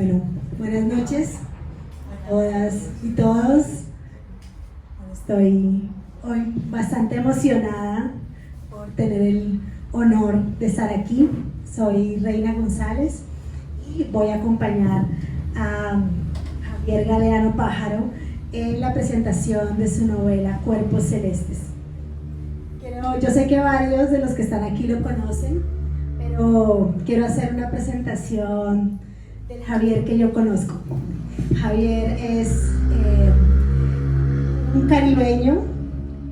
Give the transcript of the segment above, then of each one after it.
Bueno, buenas noches a todas y todos. Estoy hoy bastante emocionada por tener el honor de estar aquí. Soy Reina González y voy a acompañar a Javier Galeano Pájaro en la presentación de su novela Cuerpos Celestes. Yo sé que varios de los que están aquí lo conocen, pero quiero hacer una presentación del Javier que yo conozco. Javier es un caribeño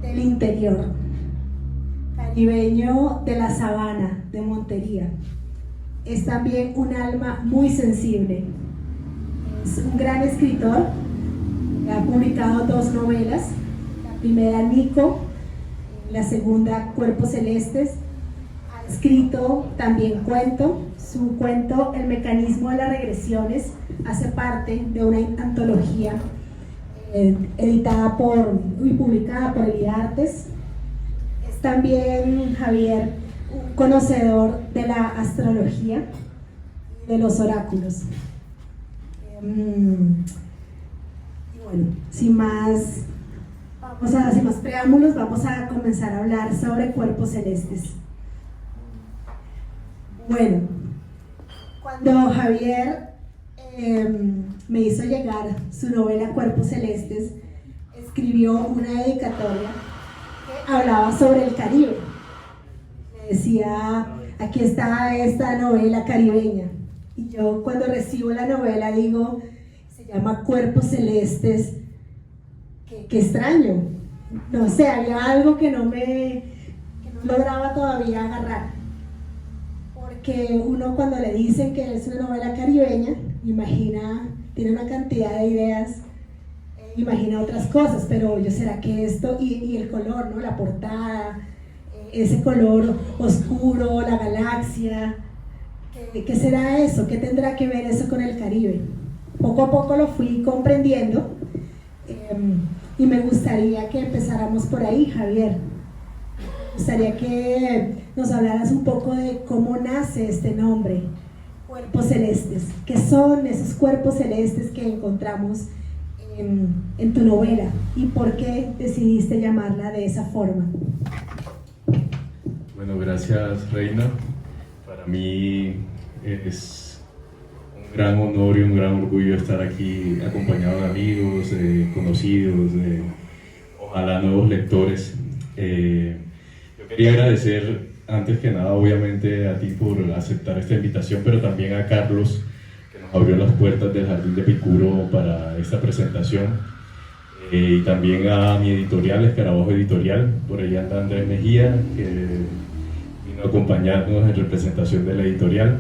del interior, caribeño de la sabana, de Montería. Es también un alma muy sensible. Es un gran escritor, ha publicado 2 novelas, la primera Nico, la segunda Cuerpos Celestes. Ha escrito también cuento. Su cuento El mecanismo de las regresiones hace parte de una antología editada y publicada por Eliartes. Es también Javier un conocedor de la astrología y de los oráculos. Y bueno, sin más preámbulos, vamos a comenzar a hablar sobre Cuerpos Celestes. Bueno, cuando Javier me hizo llegar su novela Cuerpos Celestes, escribió una dedicatoria que hablaba sobre el Caribe. Me decía, aquí está esta novela caribeña. Y yo cuando recibo la novela digo, se llama Cuerpos Celestes. Qué extraño, no sé, había algo que no lograba todavía agarrar, porque uno cuando le dicen que es una novela caribeña, tiene una cantidad de ideas, imagina otras cosas, pero yo, ¿será que esto, y el color, ¿no? La portada, ese color oscuro, la galaxia, ¿qué será eso? ¿Qué tendrá que ver eso con el Caribe? Poco a poco lo fui comprendiendo. Y me gustaría que empezáramos por ahí, Javier. Me gustaría que nos hablaras un poco de cómo nace este nombre, Cuerpos Celestes. ¿Qué son esos cuerpos celestes que encontramos en tu novela? ¿Y por qué decidiste llamarla de esa forma? Bueno, gracias, Reina. Para mí es un gran honor y un gran orgullo estar aquí acompañado de amigos, conocidos, ojalá nuevos lectores. Yo quería agradecer antes que nada obviamente a ti por aceptar esta invitación, pero también a Carlos, que nos abrió las puertas del Jardín de Picuro para esta presentación, y también a mi editorial, Escarabajo Editorial. Por allá anda Andrés Mejía, que vino a acompañarnos en representación de la editorial.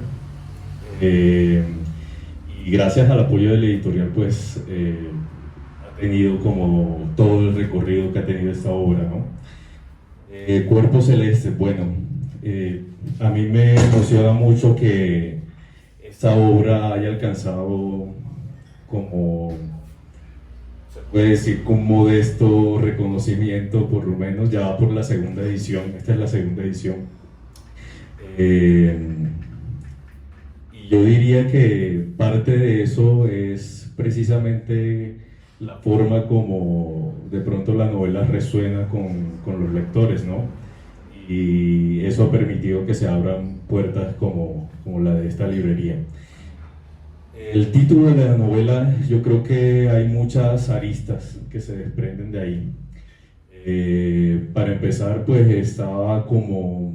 Y gracias al apoyo de la editorial, pues ha tenido como todo el recorrido que ha tenido esta obra, ¿no? Cuerpos Celestes, bueno, a mí me emociona mucho que esta obra haya alcanzado, como se puede decir, con modesto reconocimiento, por lo menos ya va por la segunda edición. Esta es la segunda edición. Yo diría que parte de eso es precisamente la forma como de pronto la novela resuena con los lectores, ¿no? Y eso ha permitido que se abran puertas como la de esta librería. El título de la novela, yo creo que hay muchas aristas que se desprenden de ahí. Para empezar, pues estaba como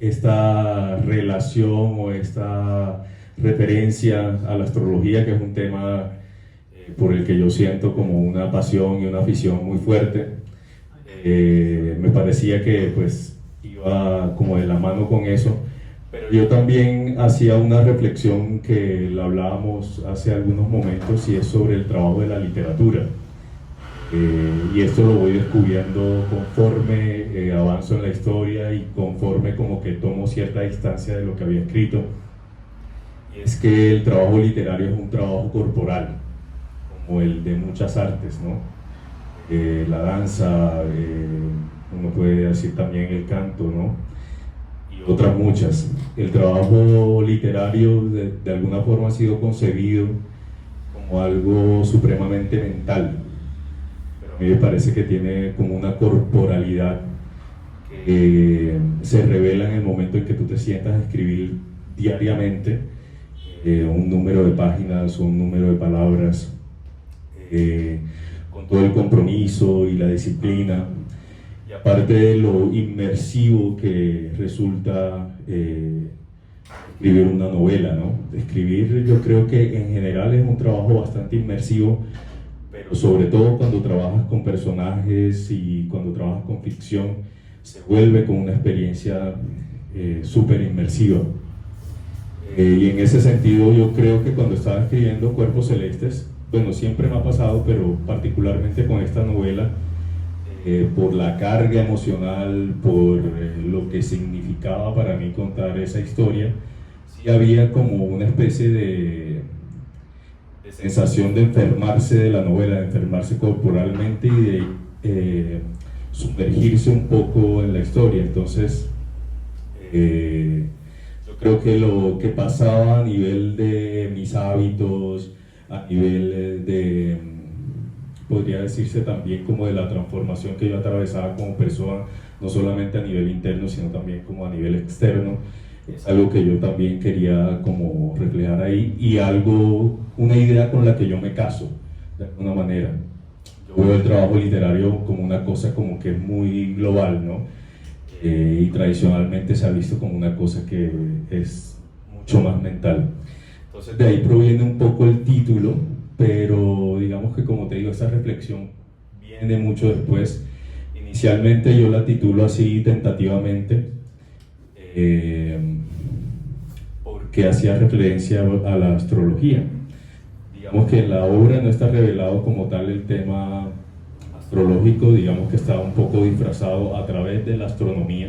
esta relación o esta referencia a la astrología, que es un tema por el que yo siento como una pasión y una afición muy fuerte. Me parecía que pues iba como de la mano con eso, pero yo también hacía una reflexión que la hablábamos hace algunos momentos, y es sobre el trabajo de la literatura. Y esto lo voy descubriendo conforme avanzo en la historia y conforme como que tomo cierta distancia de lo que había escrito. Y es que el trabajo literario es un trabajo corporal, como el de muchas artes, ¿no? La danza, uno puede decir también el canto, ¿no? y otras muchas. El trabajo literario de alguna forma ha sido concebido como algo supremamente mental, pero a mí me parece que tiene como una corporalidad que se revela en el momento en que tú te sientas a escribir diariamente un número de páginas o un número de palabras, con todo el compromiso y la disciplina, y aparte de lo inmersivo que resulta escribir una novela, ¿no? Escribir, yo creo que en general es un trabajo bastante inmersivo, pero sobre todo cuando trabajas con personajes y cuando trabajas con ficción, se vuelve como una experiencia súper inmersiva. Y en ese sentido yo creo que cuando estaba escribiendo Cuerpos Celestes, bueno, siempre me ha pasado, pero particularmente con esta novela, por la carga emocional, por lo que significaba para mí contar esa historia, sí había como una especie de sensación de enfermarse de la novela, de enfermarse corporalmente y de sumergirse un poco en la historia. Entonces, yo creo que lo que pasaba a nivel de mis hábitos, a nivel de, podría decirse también como de la transformación que yo atravesaba como persona, no solamente a nivel interno, sino también como a nivel externo, es algo que yo también quería como reflejar ahí, y algo, una idea con la que yo me caso, de alguna manera. Yo veo el trabajo literario como una cosa como que es muy global, ¿no? Y tradicionalmente se ha visto como una cosa que es mucho más mental. Entonces de ahí proviene un poco el título, pero digamos que, como te digo, esta reflexión viene mucho después. Inicialmente yo la titulo así tentativamente, porque hacía referencia a la astrología. Digamos que en la obra no está revelado como tal el tema astrológico, digamos que está un poco disfrazado a través de la astronomía,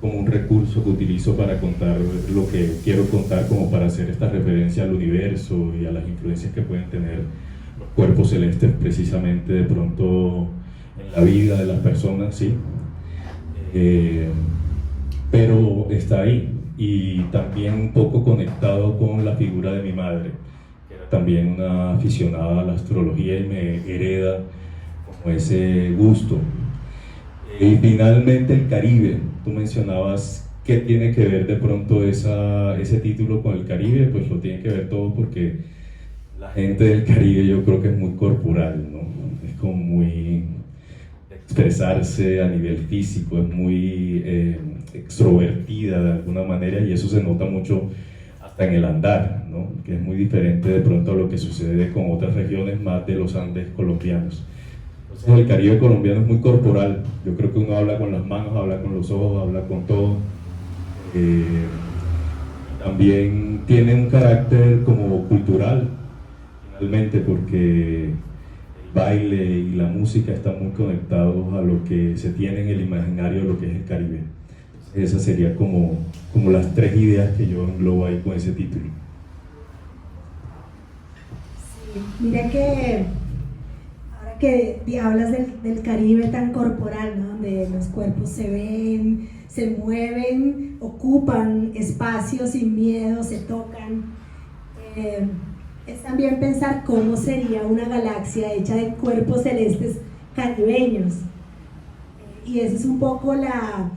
como un recurso que utilizo para contar lo que quiero contar, como para hacer esta referencia al universo y a las influencias que pueden tener los cuerpos celestes precisamente de pronto en la vida de las personas, ¿sí? Pero está ahí, y también un poco conectado con la figura de mi madre, que era también una aficionada a la astrología y me hereda como ese gusto. Y finalmente el Caribe, tú mencionabas qué tiene que ver de pronto ese título con el Caribe. Pues lo tiene que ver todo, porque la gente del Caribe yo creo que es muy corporal, ¿no? Es como muy expresarse a nivel físico, es muy extrovertida de alguna manera, y eso se nota mucho hasta en el andar, ¿no? Que es muy diferente de pronto a lo que sucede con otras regiones más de los Andes colombianos. Entonces el Caribe colombiano es muy corporal. Yo creo que uno habla con las manos, habla con los ojos, habla con todo. También tiene un carácter como cultural, finalmente, porque el baile y la música están muy conectados a lo que se tiene en el imaginario de lo que es el Caribe. Entonces esas serían como las tres ideas que yo englobo ahí con ese título. Sí, mira que ahora que hablas del Caribe tan corporal, ¿no? Donde los cuerpos se ven, se mueven, ocupan espacios sin miedo, se tocan. Es también pensar cómo sería una galaxia hecha de cuerpos celestes caribeños. Y esa es un poco la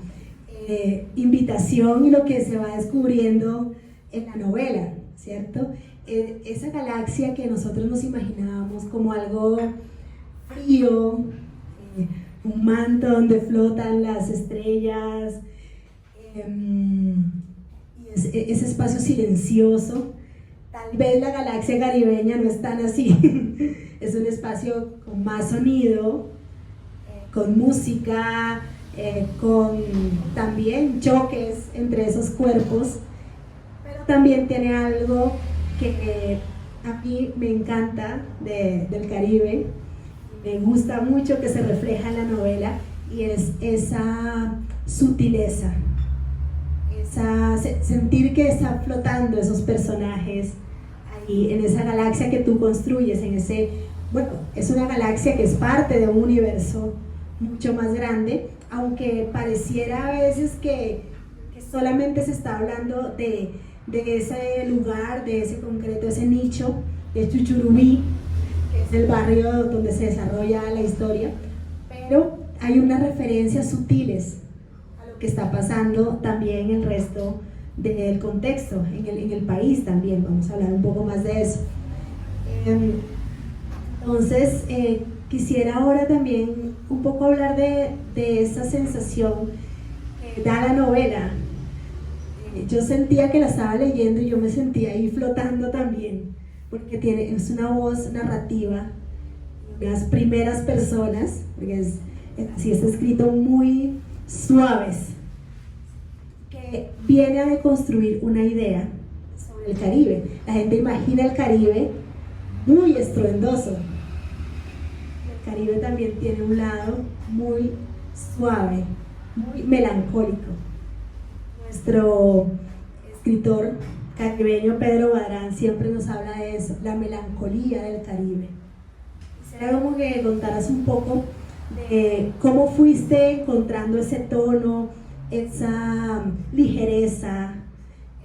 invitación y lo que se va descubriendo en la novela, ¿cierto? Esa galaxia que nosotros nos imaginábamos como algo frío, un manto donde flotan las estrellas, y ese espacio silencioso. Tal vez la galaxia caribeña no es tan así. Es un espacio con más sonido, con música, con también choques entre esos cuerpos, pero también tiene algo que a mí me encanta del Caribe, me gusta mucho que se refleja en la novela, y es esa sutileza, sentir que están flotando esos personajes ahí en esa galaxia que tú construyes, bueno, es una galaxia que es parte de un universo mucho más grande, aunque pareciera a veces que solamente se está hablando de ese lugar, de ese concreto, ese nicho de Chuchurubí, que es el barrio donde se desarrolla la historia, pero hay unas referencias sutiles a lo que está pasando también en el resto del contexto, en el país también. Vamos a hablar un poco más de eso. Entonces, quisiera ahora también un poco hablar de esa sensación que da la novela. Yo sentía que la estaba leyendo y yo me sentía ahí flotando también, porque es una voz narrativa, unas primeras personas, porque así está escrito, muy suaves, que viene a deconstruir una idea sobre el Caribe. La gente imagina el Caribe muy estruendoso. El Caribe también tiene un lado muy suave, muy melancólico. Nuestro escritor caribeño Pedro Badrán siempre nos habla de eso, la melancolía del Caribe. Quisiera como que contaras un poco de cómo fuiste encontrando ese tono, esa ligereza,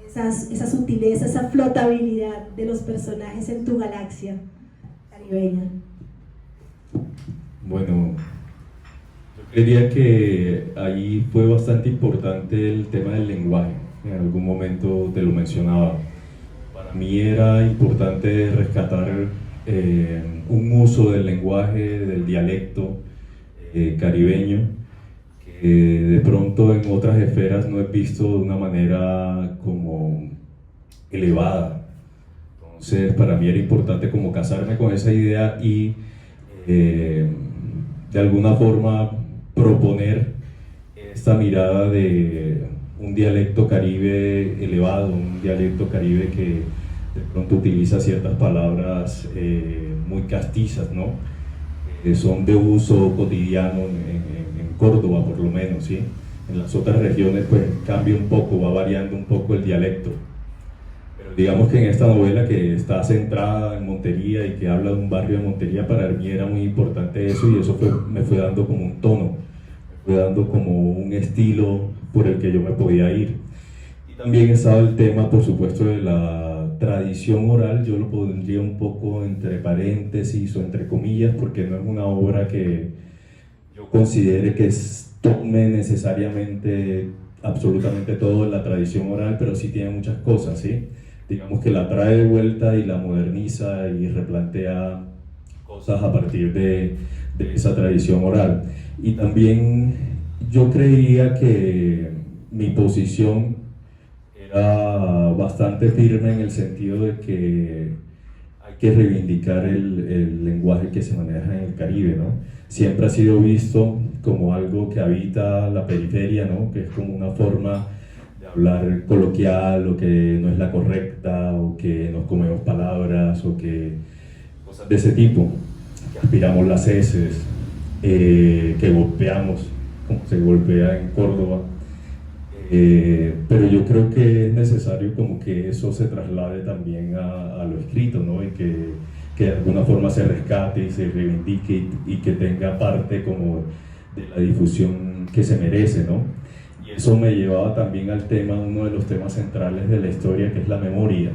esa sutileza, esa flotabilidad de los personajes en tu galaxia caribeña. Bueno, yo creería que ahí fue bastante importante el tema del lenguaje. En algún momento te lo mencionaba. Para mí era importante rescatar un uso del lenguaje, del dialecto caribeño, que de pronto en otras esferas no he visto de una manera como elevada. Entonces para mí era importante como casarme con esa idea y de alguna forma proponer esta mirada de un dialecto caribe elevado, un dialecto caribe que de pronto utiliza ciertas palabras muy castizas, ¿no? Son de uso cotidiano en Córdoba por lo menos, ¿sí? En las otras regiones pues cambia un poco, va variando un poco el dialecto. Pero digamos que en esta novela que está centrada en Montería y que habla de un barrio de Montería, para mí era muy importante eso y eso me fue dando como un tono, me fue dando como un estilo por el que yo me podía ir. Y también estaba el tema, por supuesto, de la tradición oral. Yo lo pondría un poco entre paréntesis o entre comillas, porque no es una obra que yo considere que tome necesariamente absolutamente todo en la tradición oral, pero sí tiene muchas cosas, ¿sí? Digamos que la trae de vuelta y la moderniza y replantea cosas a partir de esa tradición oral. Y también yo creía que mi posición era bastante firme en el sentido de que hay que reivindicar el lenguaje que se maneja en el Caribe, ¿no? Siempre ha sido visto como algo que habita la periferia, ¿no? Que es como una forma de hablar coloquial o que no es la correcta o que nos comemos palabras o que cosas de ese tipo, que aspiramos las heces, que golpeamos como se golpea en Córdoba. Pero yo creo que es necesario como que eso se traslade también a lo escrito, ¿no? Y que de alguna forma se rescate y se reivindique y que tenga parte como de la difusión que se merece, ¿no? Y eso me llevaba también al tema, uno de los temas centrales de la historia, que es la memoria.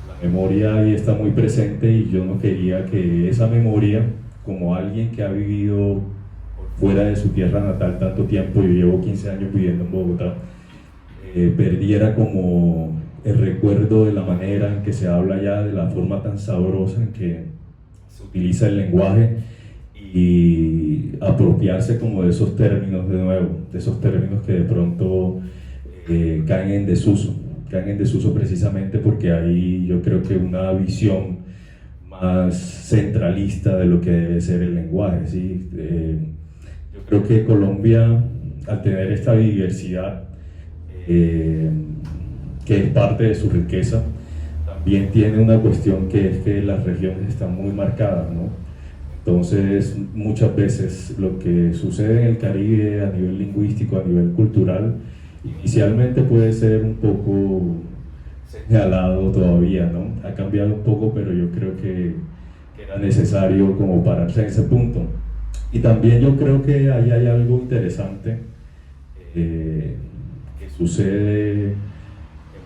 La memoria ahí está muy presente y yo no quería que esa memoria, como alguien que ha vivido fuera de su tierra natal tanto tiempo, yo llevo 15 años viviendo en Bogotá, perdiera como el recuerdo de la manera en que se habla ya, de la forma tan sabrosa en que se utiliza el lenguaje y apropiarse como de esos términos de nuevo, de esos términos que de pronto caen en desuso precisamente porque hay yo creo que una visión más centralista de lo que debe ser el lenguaje, ¿sí? Yo creo que Colombia, al tener esta diversidad que es parte de su riqueza, también tiene una cuestión que es que las regiones están muy marcadas, ¿no? Entonces muchas veces lo que sucede en el Caribe a nivel lingüístico, a nivel cultural, inicialmente puede ser un poco señalado todavía, ¿no? Ha cambiado un poco, pero yo creo que era necesario como pararse en ese punto. Y también yo creo que ahí hay algo interesante, que sucede en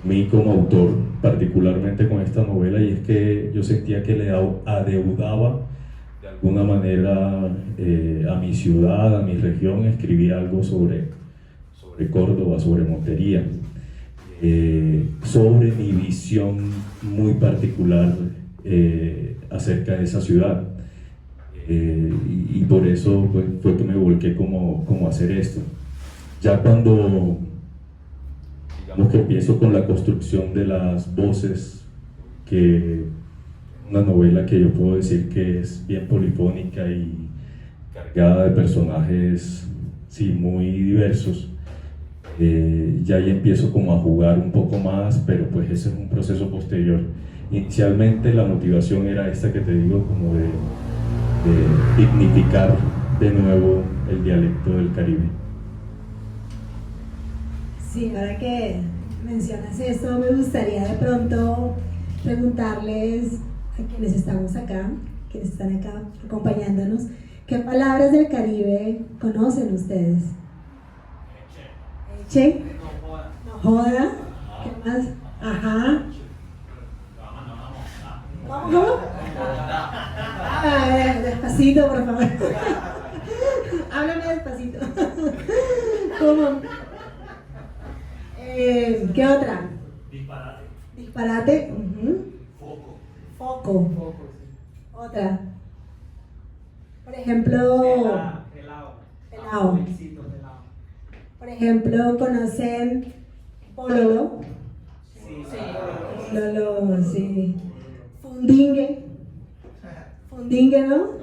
mí como autor, particularmente con esta novela, y es que yo sentía que le adeudaba de alguna manera a mi ciudad, a mi región, escribir algo sobre Córdoba, sobre Montería, sobre mi visión muy particular acerca de esa ciudad. Y por eso pues, fue que me volqué como a hacer esto. Ya cuando, digamos que empiezo con la construcción de las voces, que una novela que yo puedo decir que es bien polifónica y cargada de personajes, sí, muy diversos, ya ahí empiezo como a jugar un poco más, pero pues ese es un proceso posterior. Inicialmente la motivación era esta que te digo, como de dignificar de nuevo el dialecto del Caribe. Sí, ahora que mencionas eso, me gustaría de pronto preguntarles a quienes estamos acá, quienes están acá acompañándonos, ¿qué palabras del Caribe conocen ustedes? Eche. No joda. ¿Qué más? Ajá. ¿Cómo? Despacito, por favor. Háblame despacito. ¿Cómo? ¿Qué otra? Disparate. Disparate. Foco. Otra. Por ejemplo. Pelao. Por ejemplo, ¿conocen pololo? Sí. Pololo, sí. Fundingue. Fundingue, ¿no?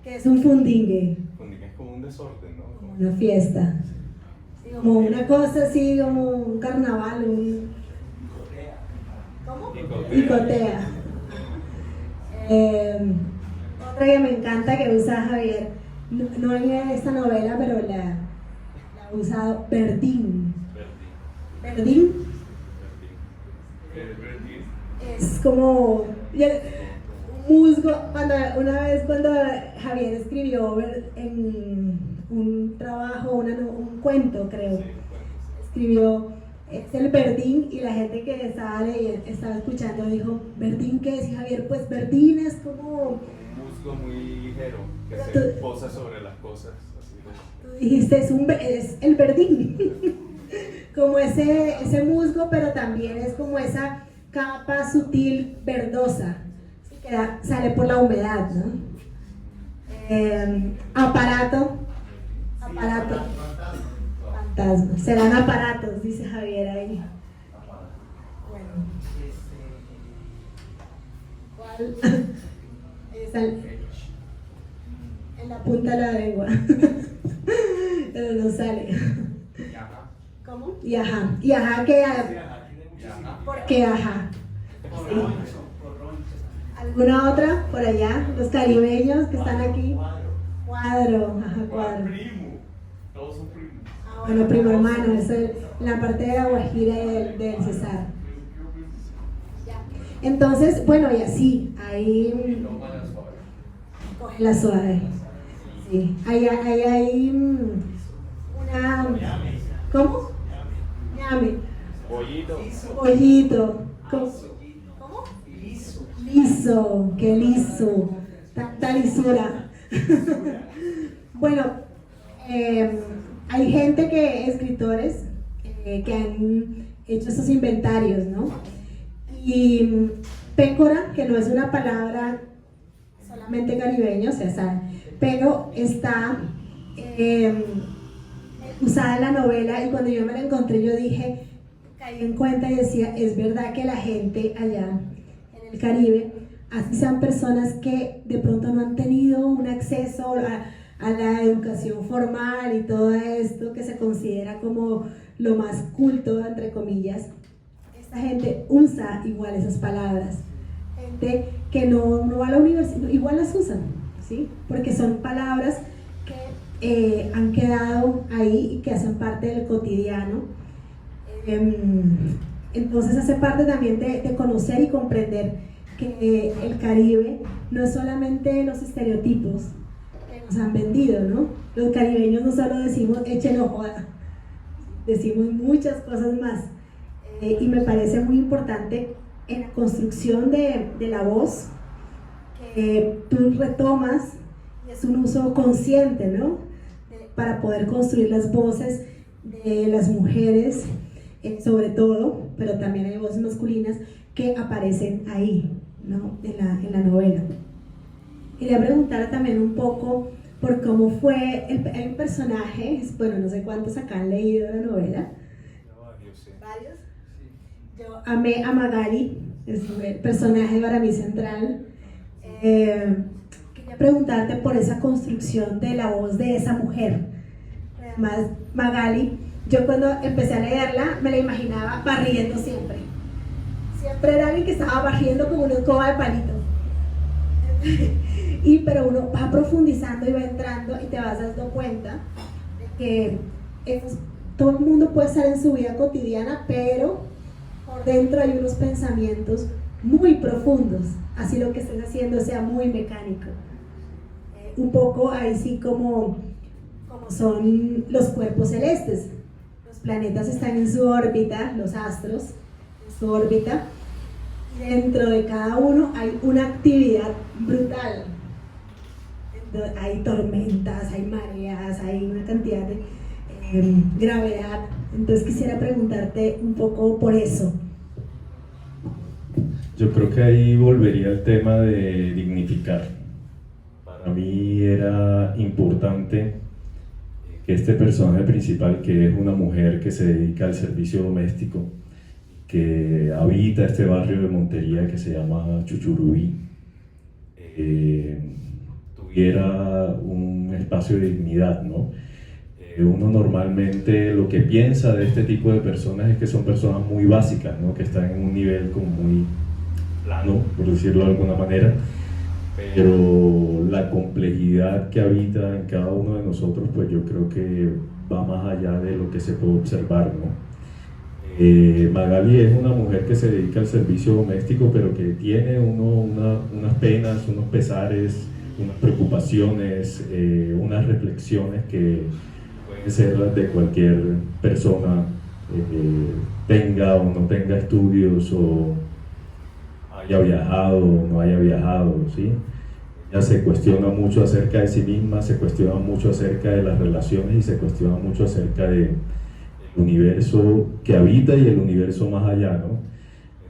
¿Qué es un fundingue? Fundingue es como un desorden, ¿no? Como una fiesta. Sí, como una cosa así, como un carnaval, ¿cómo? Picotea. Otra que me encanta que usa Javier, no en esta novela, pero la ha usado, verdín. ¿Verdín? Es como un musgo. Una vez cuando Javier escribió en un trabajo, un cuento, creo, escribió, es el verdín, y la gente que estaba escuchando dijo, ¿verdín qué es? Y Javier, pues verdín es como un musgo muy ligero que pero se posa sobre las cosas. Así tú dijiste, es el verdín. Como ese musgo, pero también es como esa capa sutil verdosa, ¿sí? Que sale por la humedad, ¿no? Aparato. Fantasma. Serán aparatos, dice Javier ahí. Bueno. ¿Cuál? Esa, en la punta de la lengua. Pero no sale. ¿Cómo? Y ajá. ¿Y ajá qué? ¿Por qué ajá? Sí. ¿Alguna otra por allá? Los caribeños que están aquí. Cuadro, ajá, cuadro. Primo. Todos son primos. Ah, bueno, primo hermano, eso es la parte de la Guajira y del Cesar. Entonces, bueno, y así, ahí coge la suave. Sí, ahí hay una. ¿Cómo? Ñame. Pollito. ¿Cómo? Liso, qué liso. Tanta lisura. Bueno, hay gente escritores que han hecho esos inventarios, ¿no? Y pécora, que no es una palabra solamente caribeña, o sea, pero está usada en la novela, y cuando yo me la encontré yo dije, caí en cuenta y decía, es verdad que la gente allá en el Caribe, así sean personas que de pronto no han tenido un acceso a la educación formal y todo esto que se considera como lo más culto, entre comillas, esta gente usa igual esas palabras. Gente que no va a la universidad, igual las usan, ¿sí? Porque son palabras que han quedado ahí y que hacen parte del cotidiano. Entonces hace parte también de conocer y comprender que el Caribe no es solamente los estereotipos que nos han vendido, ¿no? Los caribeños no solo decimos eche no joda, decimos muchas cosas más. Y me parece muy importante en la construcción de la voz que tú retomas, y es un uso consciente, ¿no? Para poder construir las voces de las mujeres, sobre todo, pero también hay voces masculinas que aparecen ahí, ¿no? En la novela. Quería preguntar también un poco por cómo fue el personaje. Bueno, no sé cuántos acá han leído la novela. ¿Varios? Yo amé a Magali, es el personaje para mí central. Quería preguntarte por esa construcción de la voz de esa mujer. Además, Magali, yo cuando empecé a leerla me la imaginaba barriendo siempre. Siempre era alguien que estaba barriendo como una escoba de palito. Pero uno va profundizando y va entrando y te vas dando cuenta de que todo el mundo puede estar en su vida cotidiana, pero por dentro hay unos pensamientos muy profundos, así lo que estés haciendo sea muy mecánico. Un poco ahí sí como son los cuerpos celestes. Los planetas están en su órbita, los astros en su órbita, y dentro de cada uno hay una actividad brutal. Hay tormentas, hay mareas, hay una cantidad de gravedad. Entonces quisiera preguntarte un poco por eso. Yo creo que ahí volvería al tema de dignificar. Para mí era importante que este personaje principal, que es una mujer que se dedica al servicio doméstico, que habita este barrio de Montería que se llama Chuchurubí, tuviera un espacio de dignidad, ¿no? Uno normalmente lo que piensa de este tipo de personas es que son personas muy básicas, ¿no? Que están en un nivel como muy plano, por decirlo de alguna manera, pero la complejidad que habita en cada uno de nosotros, pues yo creo que va más allá de lo que se puede observar, ¿no? Magali es una mujer que se dedica al servicio doméstico, pero que tiene unas penas, unos pesares, unas preocupaciones, unas reflexiones que pueden ser las de cualquier persona, tenga o no tenga estudios, o haya viajado o no haya viajado, ¿sí? Ella se cuestiona mucho acerca de sí misma, se cuestiona mucho acerca de las relaciones y se cuestiona mucho acerca del universo que habita y el universo más allá, ¿no?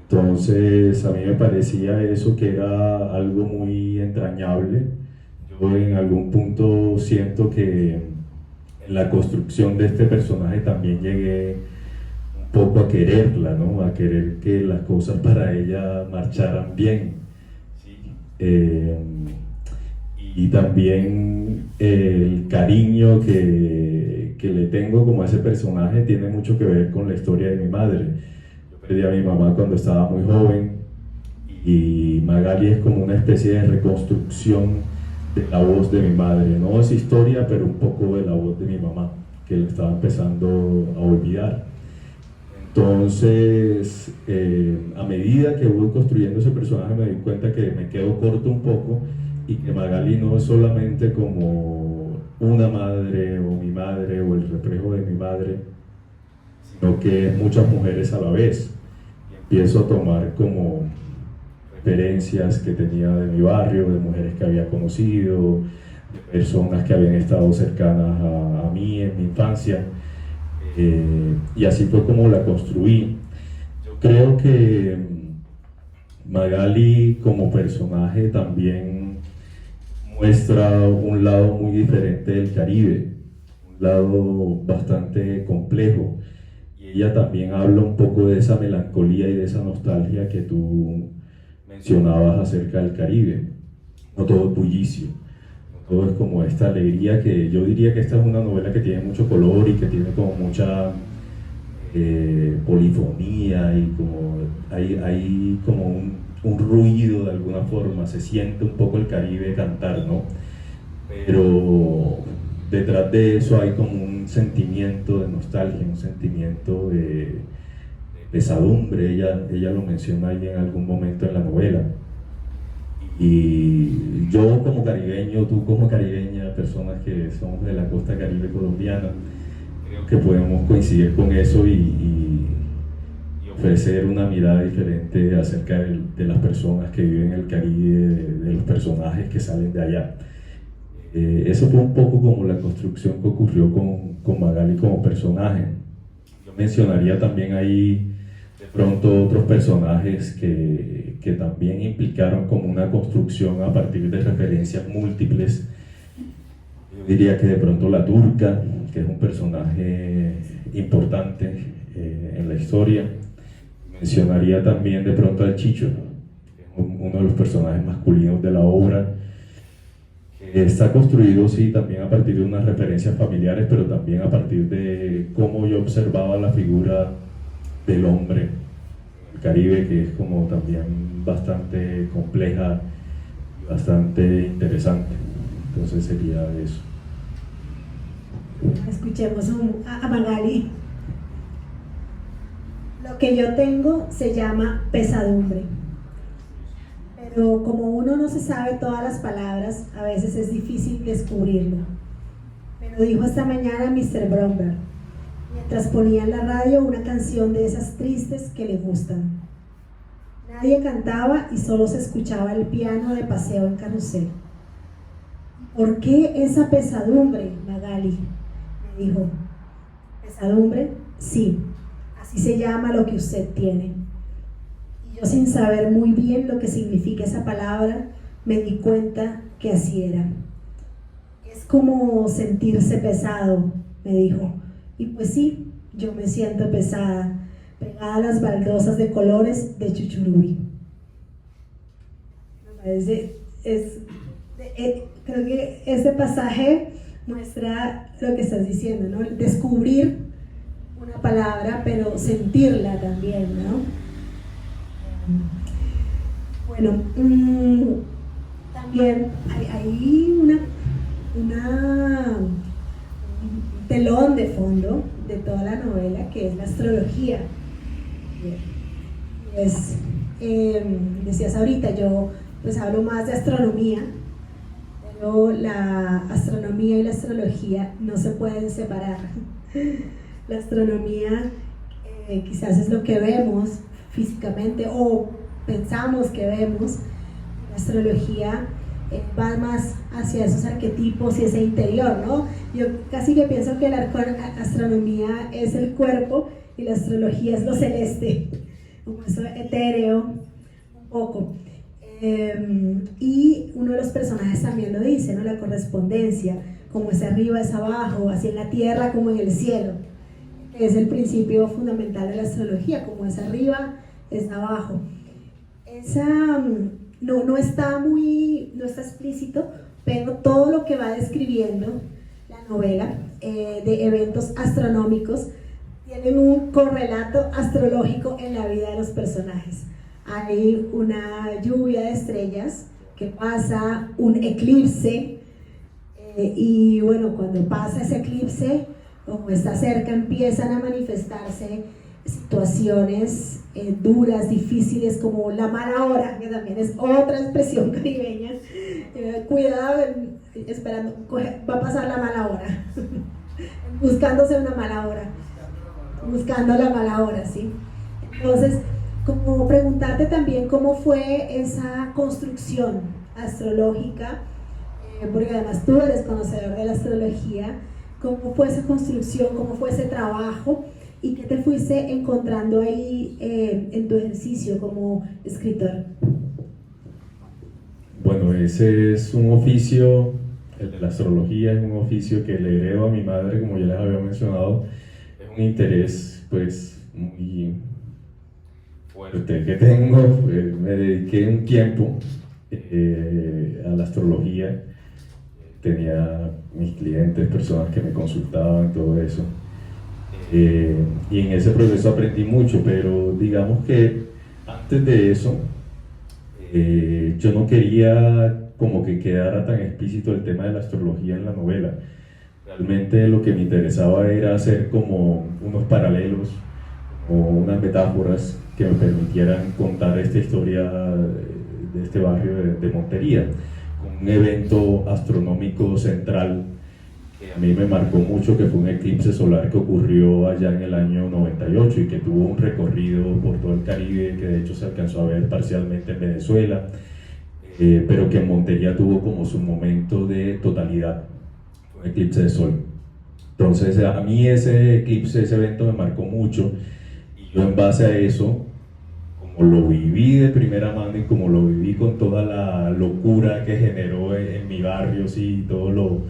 Entonces a mí me parecía eso que era algo muy entrañable. Yo en algún punto siento que en la construcción de este personaje también llegué un poco a quererla, ¿no? A querer que las cosas para ella marcharan bien, ¿sí? Y también el cariño que le tengo como a ese personaje tiene mucho que ver con la historia de mi madre. Yo perdí a mi mamá cuando estaba muy joven, y Magali es como una especie de reconstrucción de la voz de mi madre. No es historia, pero un poco de la voz de mi mamá, que le estaba empezando a olvidar. Entonces, a medida que voy construyendo ese personaje, me di cuenta que me quedo corto un poco, y que Magali no es solamente como una madre o mi madre o el reflejo de mi madre, sino que es muchas mujeres a la vez. Y empiezo a tomar como referencias que tenía de mi barrio, de mujeres que había conocido, de personas que habían estado cercanas a mí en mi infancia, y así fue como la construí. Yo creo que Magali como personaje también muestra un lado muy diferente del Caribe, un lado bastante complejo, y ella también habla un poco de esa melancolía y de esa nostalgia que tú mencionabas acerca del Caribe. No todo es bullicio, no todo es como esta alegría, que yo diría que esta es una novela que tiene mucho color y que tiene como mucha polifonía, y como hay como un ruido de alguna forma, se siente un poco el Caribe cantar, ¿no? Pero detrás de eso hay como un sentimiento de nostalgia, un sentimiento de pesadumbre. Ella lo menciona ahí en algún momento en la novela. Y yo como caribeño, tú como caribeña, personas que somos de la costa caribe colombiana, creo que podemos coincidir con eso y ofrecer una mirada diferente acerca de las personas que viven en el Caribe, de los personajes que salen de allá. Eso fue un poco como la construcción que ocurrió con Magali como personaje. Yo mencionaría también ahí de pronto otros personajes que también implicaron como una construcción a partir de referencias múltiples. Yo diría que de pronto la Turca, que es un personaje importante en la historia. Mencionaría también de pronto al Chicho, que es uno de los personajes masculinos de la obra. Está construido, sí, también a partir de unas referencias familiares, pero también a partir de cómo yo observaba la figura del hombre en el Caribe, que es como también bastante compleja y bastante interesante. Entonces sería eso. Escuchemos a Magali. Lo que yo tengo se llama pesadumbre. Pero como uno no se sabe todas las palabras, a veces es difícil descubrirlo. Me lo dijo esta mañana Mr. Bromberg, mientras ponía en la radio una canción de esas tristes que le gustan. Nadie cantaba y solo se escuchaba el piano de paseo en carrusel. ¿Por qué esa pesadumbre, Magali?, me dijo. ¿Pesadumbre? Sí, así se llama lo que usted tiene. Yo, sin saber muy bien lo que significa esa palabra, me di cuenta que así era. Es como sentirse pesado, me dijo. Y pues sí, yo me siento pesada, pegada a las baldosas de colores de Chuchurubi. Me parece, creo que este pasaje muestra lo que estás diciendo, ¿no? Descubrir una palabra, pero sentirla también, ¿no? Bueno, también hay un telón de fondo de toda la novela, que es la astrología. Decías ahorita, yo pues hablo más de astronomía, pero la astronomía y la astrología no se pueden separar. La astronomía quizás es lo que vemos físicamente o pensamos que vemos. La astrología va más hacia esos arquetipos y ese interior, ¿no? Yo casi que pienso que la astronomía es el cuerpo y la astrología es lo celeste, como eso etéreo, un poco. Y uno de los personajes también lo dice, ¿no? La correspondencia, como es arriba es abajo, así en la tierra como en el cielo, que es el principio fundamental de la astrología, como es arriba es abajo. No está explícito, pero todo lo que va describiendo la novela de eventos astronómicos tienen un correlato astrológico en la vida de los personajes. Hay una lluvia de estrellas que pasa, un eclipse, y bueno, cuando pasa ese eclipse, como está cerca, empiezan a manifestarse situaciones duras, difíciles, como la mala hora, que también es otra expresión caribeña. Cuidado, esperando, va a pasar la mala hora, buscándose una mala hora, buscando la mala hora, ¿sí? Entonces, como preguntarte también cómo fue esa construcción astrológica, porque además tú eres conocedor de la astrología, cómo fue esa construcción, cómo fue ese trabajo, ¿y qué te fuiste encontrando ahí en tu ejercicio como escritor? Bueno, ese es un oficio, el de la astrología es un oficio que le heredo a mi madre, como ya les había mencionado. Es un interés pues muy fuerte que tengo. Me dediqué un tiempo a la astrología. Tenía mis clientes, personas que me consultaban, todo eso. Y en ese proceso aprendí mucho, pero digamos que antes de eso yo no quería como que quedara tan explícito el tema de la astrología en la novela. Realmente lo que me interesaba era hacer como unos paralelos o unas metáforas que me permitieran contar esta historia de este barrio de Montería, con un evento astronómico central que a mí me marcó mucho, que fue un eclipse solar que ocurrió allá en el año 98 y que tuvo un recorrido por todo el Caribe, que de hecho se alcanzó a ver parcialmente en Venezuela, pero que en Montería tuvo como su momento de totalidad, un eclipse de sol. Entonces a mí ese eclipse, ese evento me marcó mucho, y yo en base a eso, como lo viví de primera mano y como lo viví con toda la locura que generó en mi barrio, sí, todo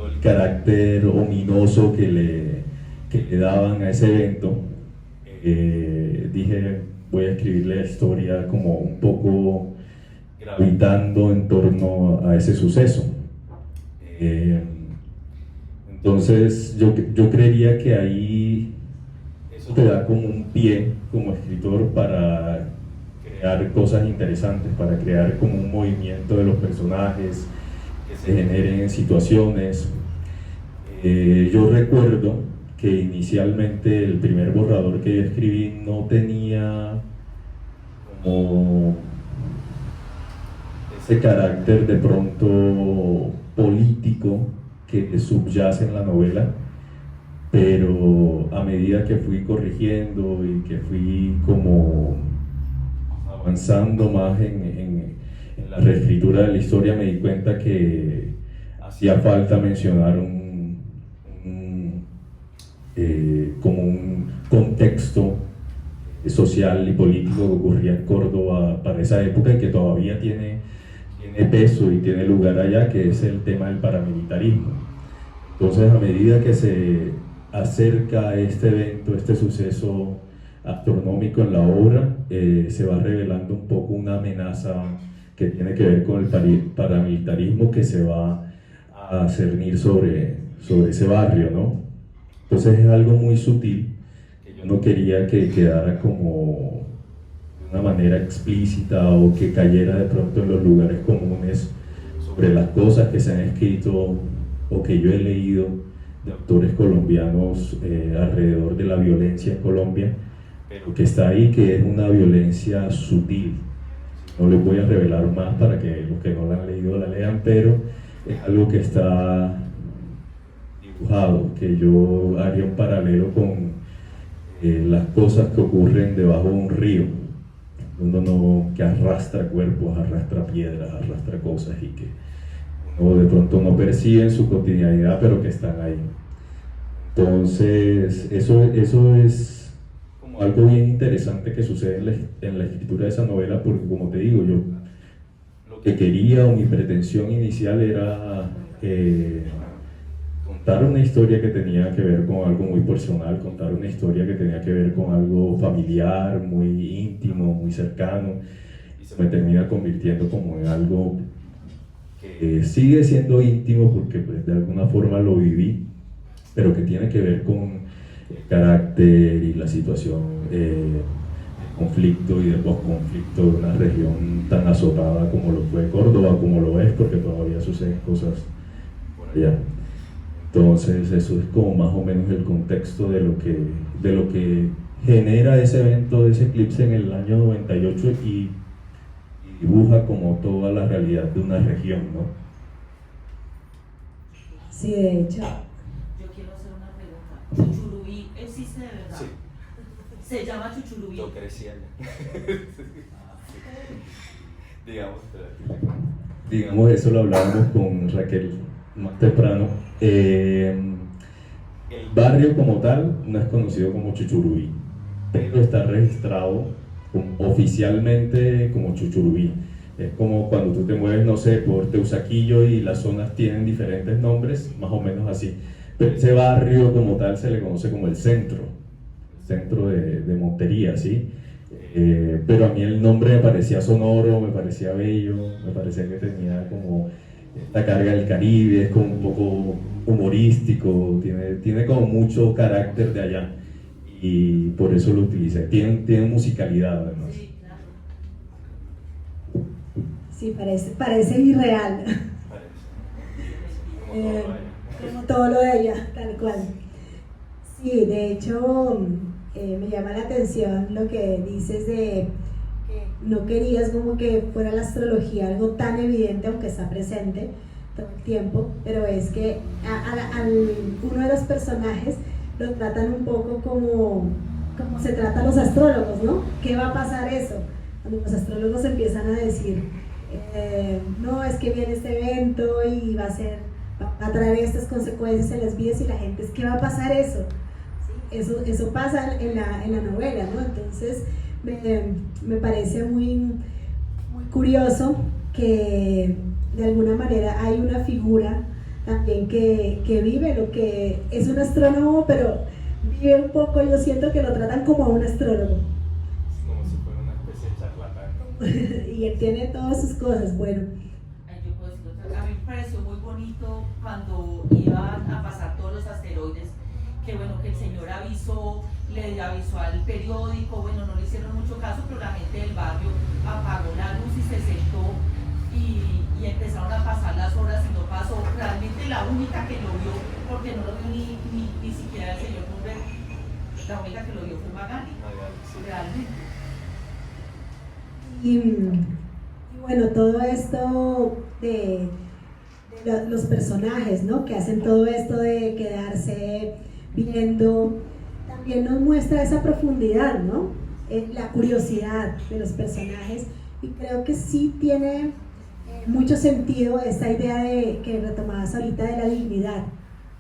el carácter ominoso que le daban a ese evento, dije, voy a escribir la historia como un poco gravitando en torno a ese suceso. Entonces yo creería que ahí eso te da como un pie como escritor para crear cosas interesantes, para crear como un movimiento de los personajes que se generen en situaciones. Yo recuerdo que inicialmente el primer borrador que yo escribí no tenía como ese carácter de pronto político que subyace en la novela, pero a medida que fui corrigiendo y que fui como avanzando más en la reescritura de la historia, me di cuenta que hacía falta mencionar como un contexto social y político que ocurría en Córdoba para esa época y que todavía tiene peso y tiene lugar allá, que es el tema del paramilitarismo. Entonces, a medida que se acerca este evento, este suceso astronómico en la obra, se va revelando un poco una amenaza que tiene que ver con el paramilitarismo que se va a cernir sobre ese barrio, ¿no? Entonces es algo muy sutil que yo no quería que quedara como de una manera explícita o que cayera de pronto en los lugares comunes sobre las cosas que se han escrito o que yo he leído de autores colombianos alrededor de la violencia en Colombia, pero que está ahí, que es una violencia sutil. No les voy a revelar más para que los que no la han leído la lean, pero es algo que está dibujado, que yo haría un paralelo con las cosas que ocurren debajo de un río, que arrastra cuerpos, arrastra piedras, arrastra cosas y que uno de pronto no percibe en su cotidianidad, pero que están ahí. Entonces, eso es como algo bien interesante que sucede en la escritura de esa novela, porque como te digo, yo lo que quería o mi pretensión inicial era contar una historia que tenía que ver con algo muy personal, contar una historia que tenía que ver con algo familiar, muy íntimo, muy cercano, y se me termina convirtiendo como en algo que sigue siendo íntimo porque pues, de alguna forma lo viví, pero que tiene que ver con el carácter y la situación de conflicto y de posconflicto de una región tan azotada como lo fue Córdoba, como lo es, porque todavía suceden cosas por allá. Entonces eso es como más o menos el contexto de lo que genera ese evento, ese eclipse en el año 98 y dibuja como toda la realidad de una región, ¿no? Sí, de hecho. Yo quiero hacer una pregunta. ¿Chuchurubí existe de verdad? Sí. ¿Se llama Chuchurubí? Yo crecí allá. Digamos, eso lo hablábamos con Raquel más temprano. El barrio como tal no es conocido como Chuchurubí, pero está registrado oficialmente como Chuchurubí. Es como cuando tú te mueves, no sé, por Teusaquillo y las zonas tienen diferentes nombres, más o menos así. Pero ese barrio como tal se le conoce como el centro de Montería, ¿sí? Pero a mí el nombre me parecía sonoro, me parecía bello, me parecía que tenía como esta carga del Caribe, es como un poco humorístico, tiene como mucho carácter de allá y por eso lo utilicé. Tiene musicalidad además. Sí, claro. Sí, parece irreal. Como todo lo de ella, tal cual. Sí, de hecho me llama la atención lo que dices de que no querías como que fuera la astrología algo tan evidente, aunque está presente, todo el tiempo, pero es que uno de los personajes lo tratan un poco como se tratan los astrólogos, ¿no? ¿Qué va a pasar eso? Cuando los astrólogos empiezan a decir, no, es que viene este evento y va a traer estas consecuencias en las vidas y la gente es, ¿qué va a pasar eso? ¿Sí? Eso pasa en la novela, ¿no? Entonces me parece muy curioso que de alguna manera hay una figura también que vive lo que es un astrónomo, pero vive un poco, yo siento que lo tratan como a un astrólogo. Como si fuera una especie de charlatán. Y él tiene todas sus cosas, bueno. Ay, yo puedo decir otra cosa. A mí me pareció muy bonito cuando iban a pasar todos los asteroides, que bueno, que el señor le avisó al periódico, bueno, no le hicieron mucho caso, pero la gente del barrio apagó la luz y se sentó y empezaron a pasar las horas y no pasó. Realmente la única que lo vio, porque no lo vio ni siquiera el señor Nuremberg, la única que lo vio fue Magali, realmente. Y bueno, todo esto de los personajes, ¿no? Que hacen todo esto de quedarse viendo, también nos muestra esa profundidad, ¿no? La curiosidad de los personajes, y creo que sí tiene mucho sentido esta idea que retomabas ahorita de la dignidad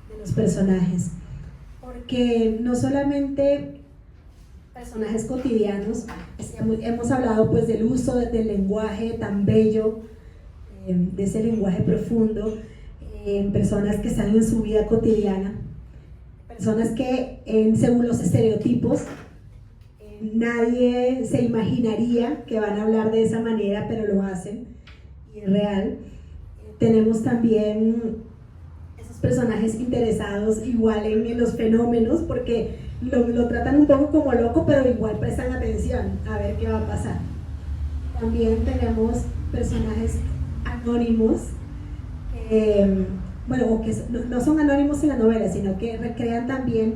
de los personajes, porque no solamente personajes cotidianos, hemos hablado pues del uso del lenguaje tan bello, de ese lenguaje profundo, en personas que están en su vida cotidiana, personas que según los estereotipos nadie se imaginaría que van a hablar de esa manera, pero lo hacen y es real. Tenemos también esos personajes interesados igual en los fenómenos, porque lo tratan un poco como loco, pero igual prestan atención a ver qué va a pasar. También tenemos personajes anónimos bueno, que no son anónimos en la novela, sino que recrean también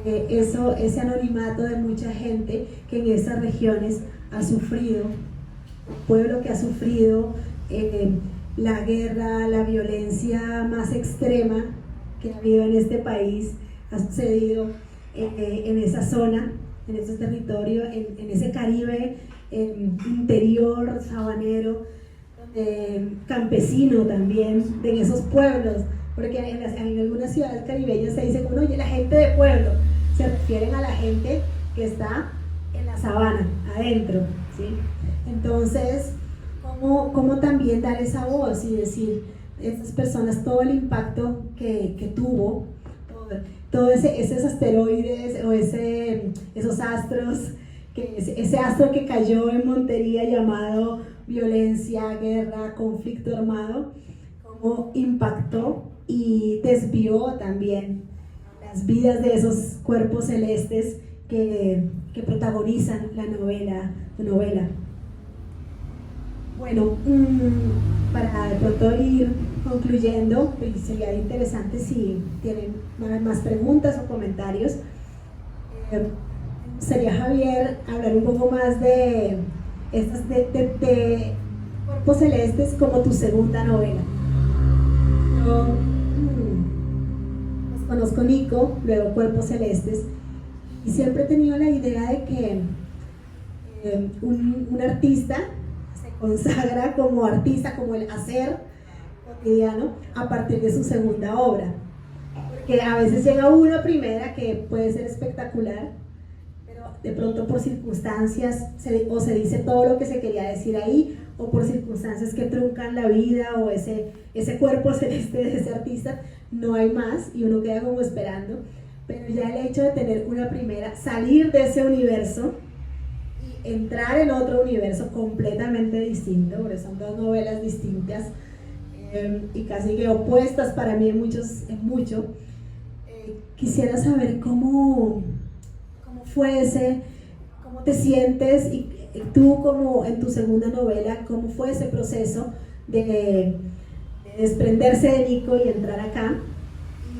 ese anonimato de mucha gente que en esas regiones ha sufrido, un pueblo que ha sufrido la guerra, la violencia más extrema que ha habido en este país, ha sucedido en esa zona, en esos territorios, en ese Caribe interior, sabanero, campesino también, de esos pueblos, porque en algunas ciudades caribeñas se dice, oye, la gente de pueblo, se refieren a la gente que está en la sabana, adentro, ¿sí? Entonces, ¿cómo también dar esa voz y decir, esas personas, todo el impacto que tuvo, todo esos asteroides o esos astros, ese astro que cayó en Montería llamado violencia, guerra, conflicto armado, cómo impactó y desvió también las vidas de esos cuerpos celestes que protagonizan la novela. Bueno, para de pronto ir concluyendo, pues sería interesante si tienen más preguntas o comentarios. Sería, Javier, hablar un poco más de Cuerpos Celestes como tu segunda novela. Yo pues conozco Nico, luego Cuerpos Celestes, y siempre he tenido la idea de que un artista se consagra como artista, como el hacer cotidiano, a partir de su segunda obra, porque a veces llega una primera que puede ser espectacular, pero de pronto por circunstancias o se dice todo lo que se quería decir ahí, o por circunstancias que truncan la vida o ese cuerpo celeste de ese artista, no hay más y uno queda como esperando. Pero ya el hecho de tener una primera, salir de ese universo y entrar en otro universo completamente distinto, porque son dos novelas distintas y casi que opuestas para mí en mucho. Quisiera saber cómo fue cómo te sientes y tú como en tu segunda novela, cómo fue ese proceso de desprenderse de Nico y entrar acá,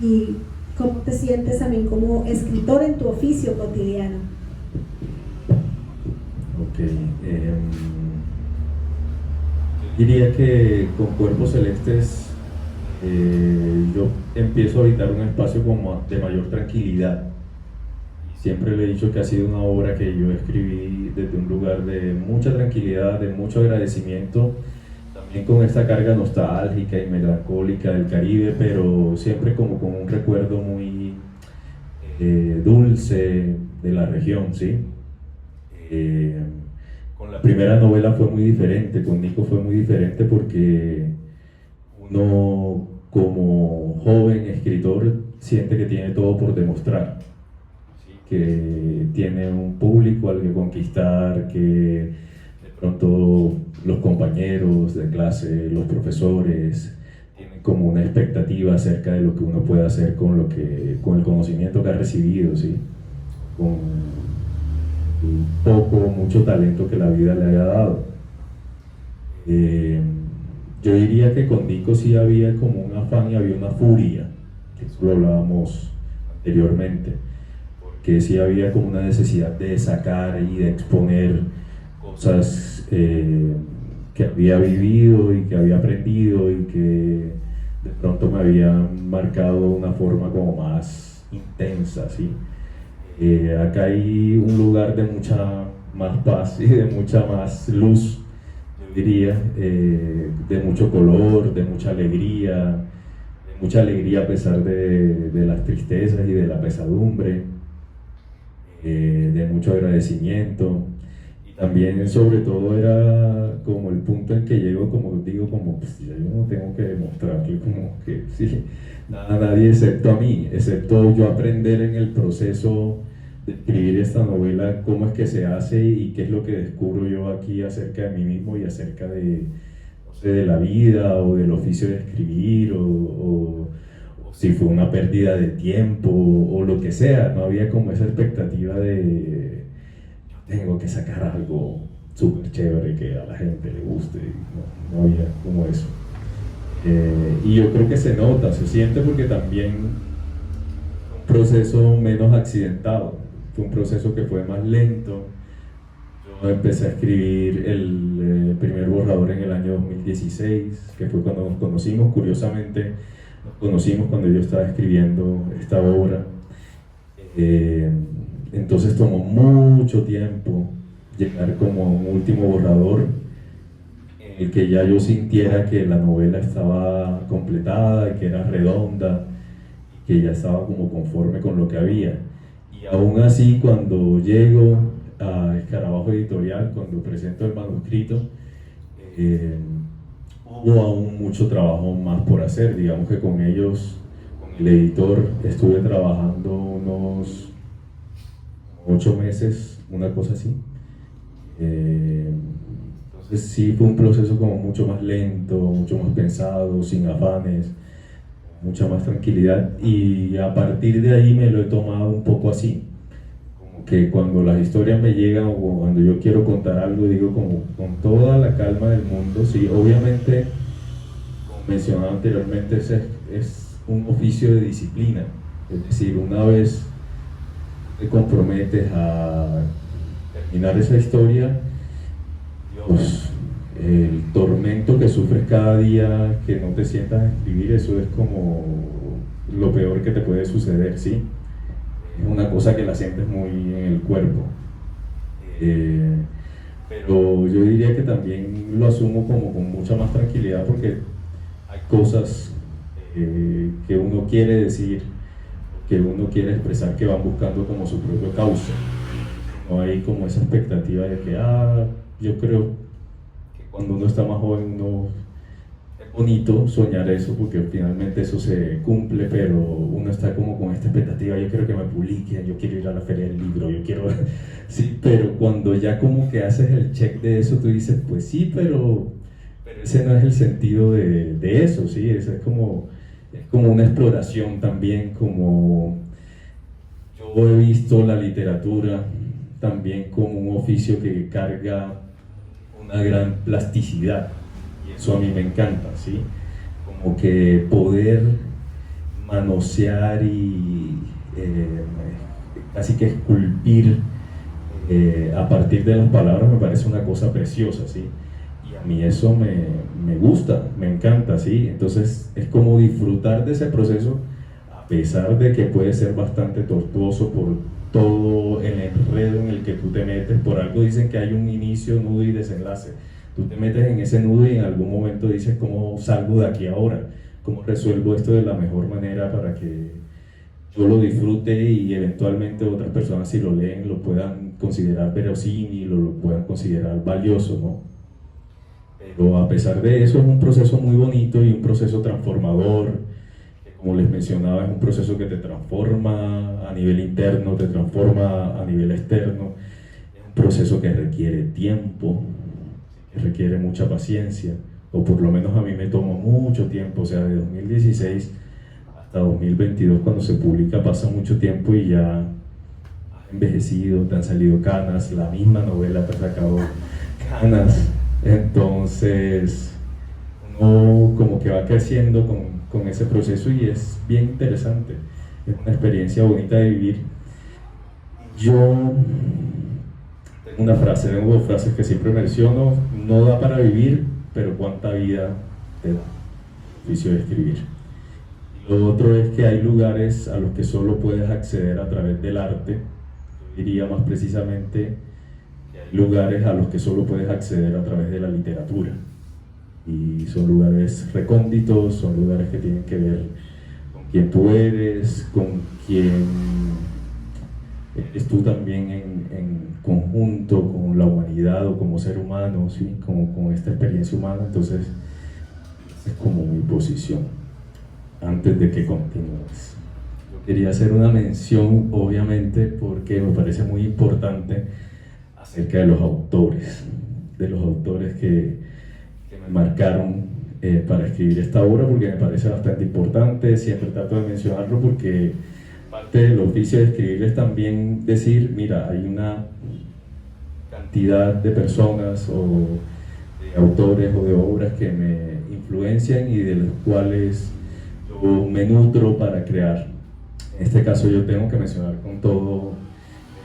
y cómo te sientes también como escritor en tu oficio cotidiano. Ok, diría que con Cuerpos Celestes yo empiezo a habitar un espacio como de mayor tranquilidad. Siempre le he dicho que ha sido una obra que yo escribí desde un lugar de mucha tranquilidad, de mucho agradecimiento, también con esta carga nostálgica y melancólica del Caribe, pero siempre como con un recuerdo muy dulce de la región, ¿sí? Con la primera novela fue muy diferente, con Nico fue muy diferente porque uno como joven escritor siente que tiene todo por demostrar, ¿sí? Que tiene un público al que conquistar, que de pronto los compañeros de clase, los profesores, tienen como una expectativa acerca de lo que uno puede hacer con el conocimiento que ha recibido, ¿sí? Con el poco o mucho talento que la vida le haya dado. Yo diría que con Nico sí había como un afán y había una furia, que eso lo hablábamos anteriormente, porque sí había como una necesidad de sacar y de exponer cosas que había vivido y que había aprendido y que de pronto me habían marcado de una forma como más intensa, ¿sí? Acá hay un lugar de mucha más paz y de mucha más luz, yo diría, de mucho color, de mucha alegría a pesar de las tristezas y de la pesadumbre, de mucho agradecimiento. Y también, sobre todo, era como el punto en que llego, como digo, como pues, ya yo no tengo que demostrarle como que sí, nada a nadie excepto a mí, excepto yo aprender en el proceso de escribir esta novela cómo es que se hace y qué es lo que descubro yo aquí acerca de mí mismo y acerca de, no sé, de la vida o del oficio de escribir o si fue una pérdida de tiempo o lo que sea. No había como esa expectativa de yo tengo que sacar algo súper chévere que a la gente le guste. No había como eso. Y yo creo que se nota, se siente porque también un proceso menos accidentado. Fue un proceso que fue más lento. Yo empecé a escribir el primer borrador en el año 2016, que fue cuando nos conocimos. Curiosamente, nos conocimos cuando yo estaba escribiendo esta obra. Entonces tomó mucho tiempo llegar como a un último borrador en el que ya yo sintiera que la novela estaba completada, que era redonda, que ya estaba como conforme con lo que había. Y aún así, cuando llego a Escarabajo Editorial, cuando presento el manuscrito, hubo aún mucho trabajo más por hacer. Digamos que con ellos, con el editor, estuve trabajando unos 8 meses, una cosa así. Entonces sí fue un proceso como mucho más lento, mucho más pensado, sin afanes, mucha más tranquilidad, y a partir de ahí me lo he tomado un poco así, como que cuando las historias me llegan o cuando yo quiero contar algo, digo como con toda la calma del mundo. Sí, obviamente, como mencionaba anteriormente, es un oficio de disciplina, es decir, una vez te comprometes a terminar esa historia, Dios, el tormento que sufres cada día que no te sientas a escribir, eso es como lo peor que te puede suceder, ¿sí? Es una cosa que la sientes muy en el cuerpo. Pero yo diría que también lo asumo como con mucha más tranquilidad porque hay cosas que uno quiere decir, que uno quiere expresar, que van buscando como su propio cauce. No hay como esa expectativa de que, yo creo que cuando uno está más joven, es bonito soñar eso porque finalmente eso se cumple, pero uno está como con esta expectativa, yo quiero que me publiquen, yo quiero ir a la feria del libro, yo quiero... Sí, pero cuando ya como que haces el check de eso, tú dices, pues sí, pero ese no es el sentido de eso, ¿sí? Eso es como una exploración también, como yo he visto la literatura también como un oficio que carga una gran plasticidad, y eso a mí me encanta, ¿sí? Como que poder manosear y casi que esculpir a partir de las palabras me parece una cosa preciosa, ¿sí? Y A mí eso me gusta, me encanta, ¿sí? Entonces es como disfrutar de ese proceso, a pesar de que puede ser bastante tortuoso por todo el enredo en el que tú te metes. Por algo dicen que hay un inicio, nudo y desenlace. Tú te metes en ese nudo y en algún momento dices, ¿cómo salgo de aquí ahora? ¿Cómo resuelvo esto de la mejor manera para que yo lo disfrute y eventualmente otras personas, si lo leen, lo puedan considerar verosímil o lo puedan considerar valioso, ¿no? Pero a pesar de eso es un proceso muy bonito y un proceso transformador, que como les mencionaba es un proceso que te transforma a nivel interno, te transforma a nivel externo, es un proceso que requiere tiempo, que requiere mucha paciencia, o por lo menos a mí me tomó mucho tiempo, o sea, de 2016 hasta 2022 cuando se publica pasa mucho tiempo y ya has envejecido, te han salido canas, la misma novela te ha sacado canas. Entonces uno como que va creciendo con ese proceso y es bien interesante, es una experiencia bonita de vivir. Yo tengo tengo dos frases que siempre menciono: no da para vivir, pero cuánta vida te da el oficio de escribir. Y lo otro es que hay lugares a los que solo puedes acceder a través del arte. Yo diría más precisamente lugares a los que solo puedes acceder a través de la literatura, y son lugares recónditos, son lugares que tienen que ver con quién tú eres, con quién eres tú también en conjunto con la humanidad o como ser humano, ¿sí? con esta experiencia humana. Entonces es como mi posición. Antes de que continúes, yo quería hacer una mención, obviamente, porque me parece muy importante, acerca de los autores que me marcaron para escribir esta obra, porque me parece bastante importante. Siempre trato de mencionarlo porque parte del oficio de escribir es también decir, mira, hay una cantidad de personas o de autores o de obras que me influencian y de los cuales yo me nutro para crear. En este caso yo tengo que mencionar con todo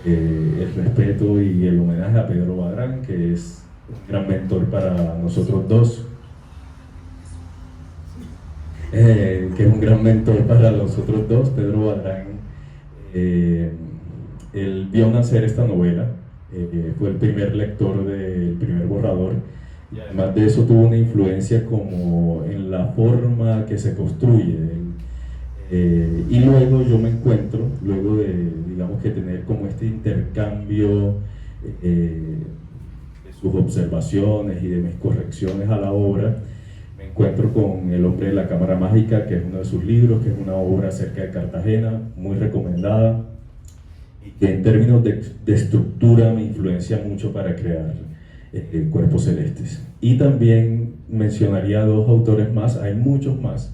el respeto y el homenaje a Pedro Badrán, que es un gran mentor para nosotros dos, Pedro Badrán. Él vio nacer esta novela, fue el primer lector del primer borrador, y además de eso tuvo una influencia como en la forma que se construye. Y luego yo me encuentro, luego de, digamos que tener como este intercambio de sus observaciones y de mis correcciones a la obra, me encuentro con El hombre de la cámara mágica, que es uno de sus libros, que es una obra acerca de Cartagena, muy recomendada, y que en términos de estructura me influencia mucho para crear Cuerpos Celestes. Y también mencionaría dos autores más, hay muchos más.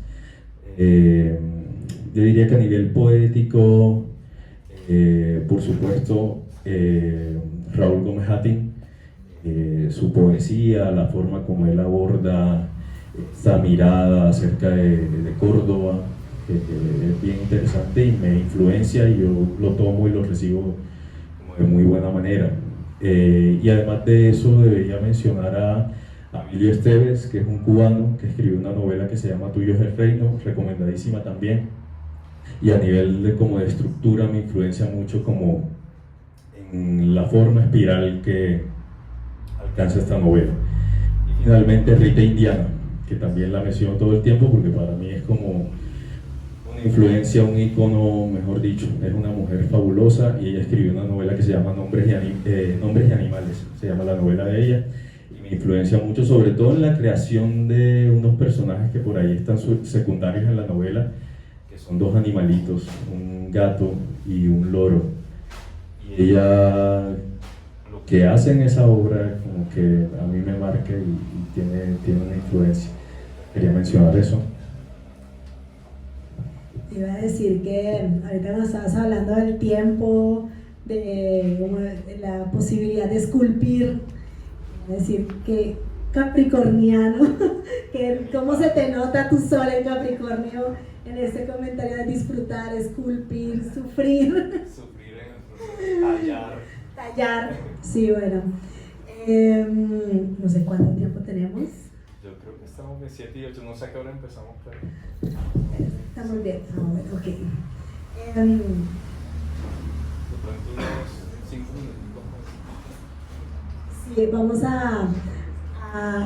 Yo diría que a nivel poético, por supuesto, Raúl Gómez Hattin, su poesía, la forma como él aborda esta mirada acerca de Córdoba, que es bien interesante y me influencia, y yo lo tomo y lo recibo como de muy buena manera. Y además de eso debería mencionar a Emilio Esteves, que es un cubano que escribió una novela que se llama Tuyo es el reino, recomendadísima también. Y a nivel de estructura me influencia mucho como en la forma espiral que alcanza esta novela. Y finalmente Rita Indiana, que también la menciono todo el tiempo porque para mí es como una influencia, un icono, mejor dicho. Es una mujer fabulosa y ella escribió una novela que se llama Nombres y Animales, se llama la novela de ella, y me influencia mucho, sobre todo en la creación de unos personajes que por ahí están secundarios en la novela, que son dos animalitos, un gato y un loro. Y ella lo que hace en esa obra como que a mí me marca y tiene una influencia. Quería mencionar eso. Iba a decir que ahorita nos estabas hablando del tiempo, de la posibilidad de esculpir, es decir, que capricorniano, que cómo se te nota tu sol en Capricornio en este comentario de disfrutar, esculpir, sufrir. Sufrir, tallar. Tallar, sí, bueno. No sé cuánto tiempo tenemos. Yo creo que estamos de 7 y 8, no sé a qué hora empezamos, pero... Estamos bien. Bueno, ok. De pronto unos 5 minutos más. Sí, vamos a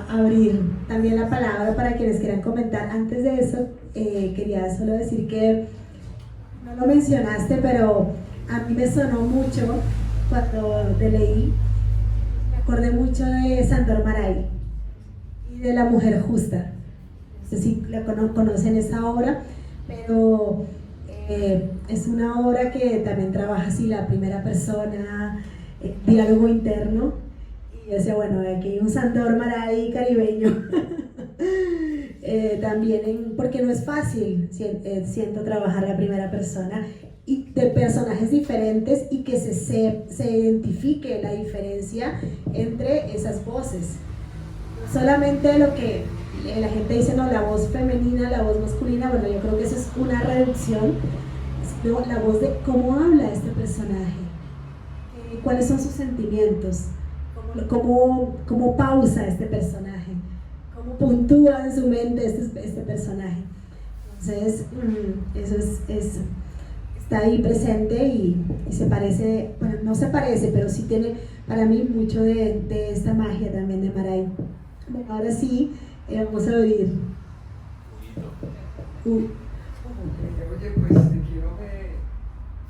abrir también la palabra para quienes quieran comentar. Antes de eso, quería solo decir que no lo mencionaste, pero a mí me sonó mucho cuando te leí. Me acordé mucho de Sándor Márai y de La Mujer Justa. No sé si la conocen esa obra, pero es una obra que también trabaja así la primera persona, diálogo interno. Y yo decía, bueno, aquí hay un Sándor Márai caribeño. También porque no es fácil, siento, trabajar la primera persona y de personajes diferentes y que se identifique la diferencia entre esas voces. No solamente lo que la gente dice, no, la voz femenina, la voz masculina, bueno, yo creo que eso es una reducción, sino la voz de cómo habla este personaje, cuáles son sus sentimientos, cómo pausa este personaje, cómo puntúa en su mente este personaje. Entonces, eso está ahí presente y se parece, bueno, no se parece, pero sí tiene para mí mucho de esta magia también de Márai. Bueno, ahora sí, vamos a oír. Oye, pues te quiero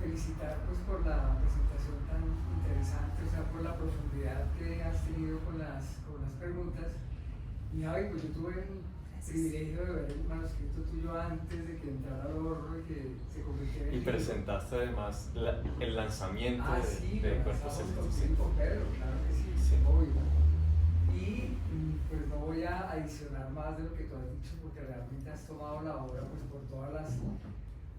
felicitar pues, por la presentación tan interesante, o sea, por la profundidad que has tenido con las preguntas. Y Javi, pues yo tuve el privilegio de ver el manuscrito tuyo antes de que entrara al horno y que se convirtiera en Y presentaste además el lanzamiento sí, de Cuerpos Celestes. con Pedro, claro que sí, Sí. obvio. Y pues no voy a adicionar más de lo que tú has dicho porque realmente has tomado la obra pues, por todas las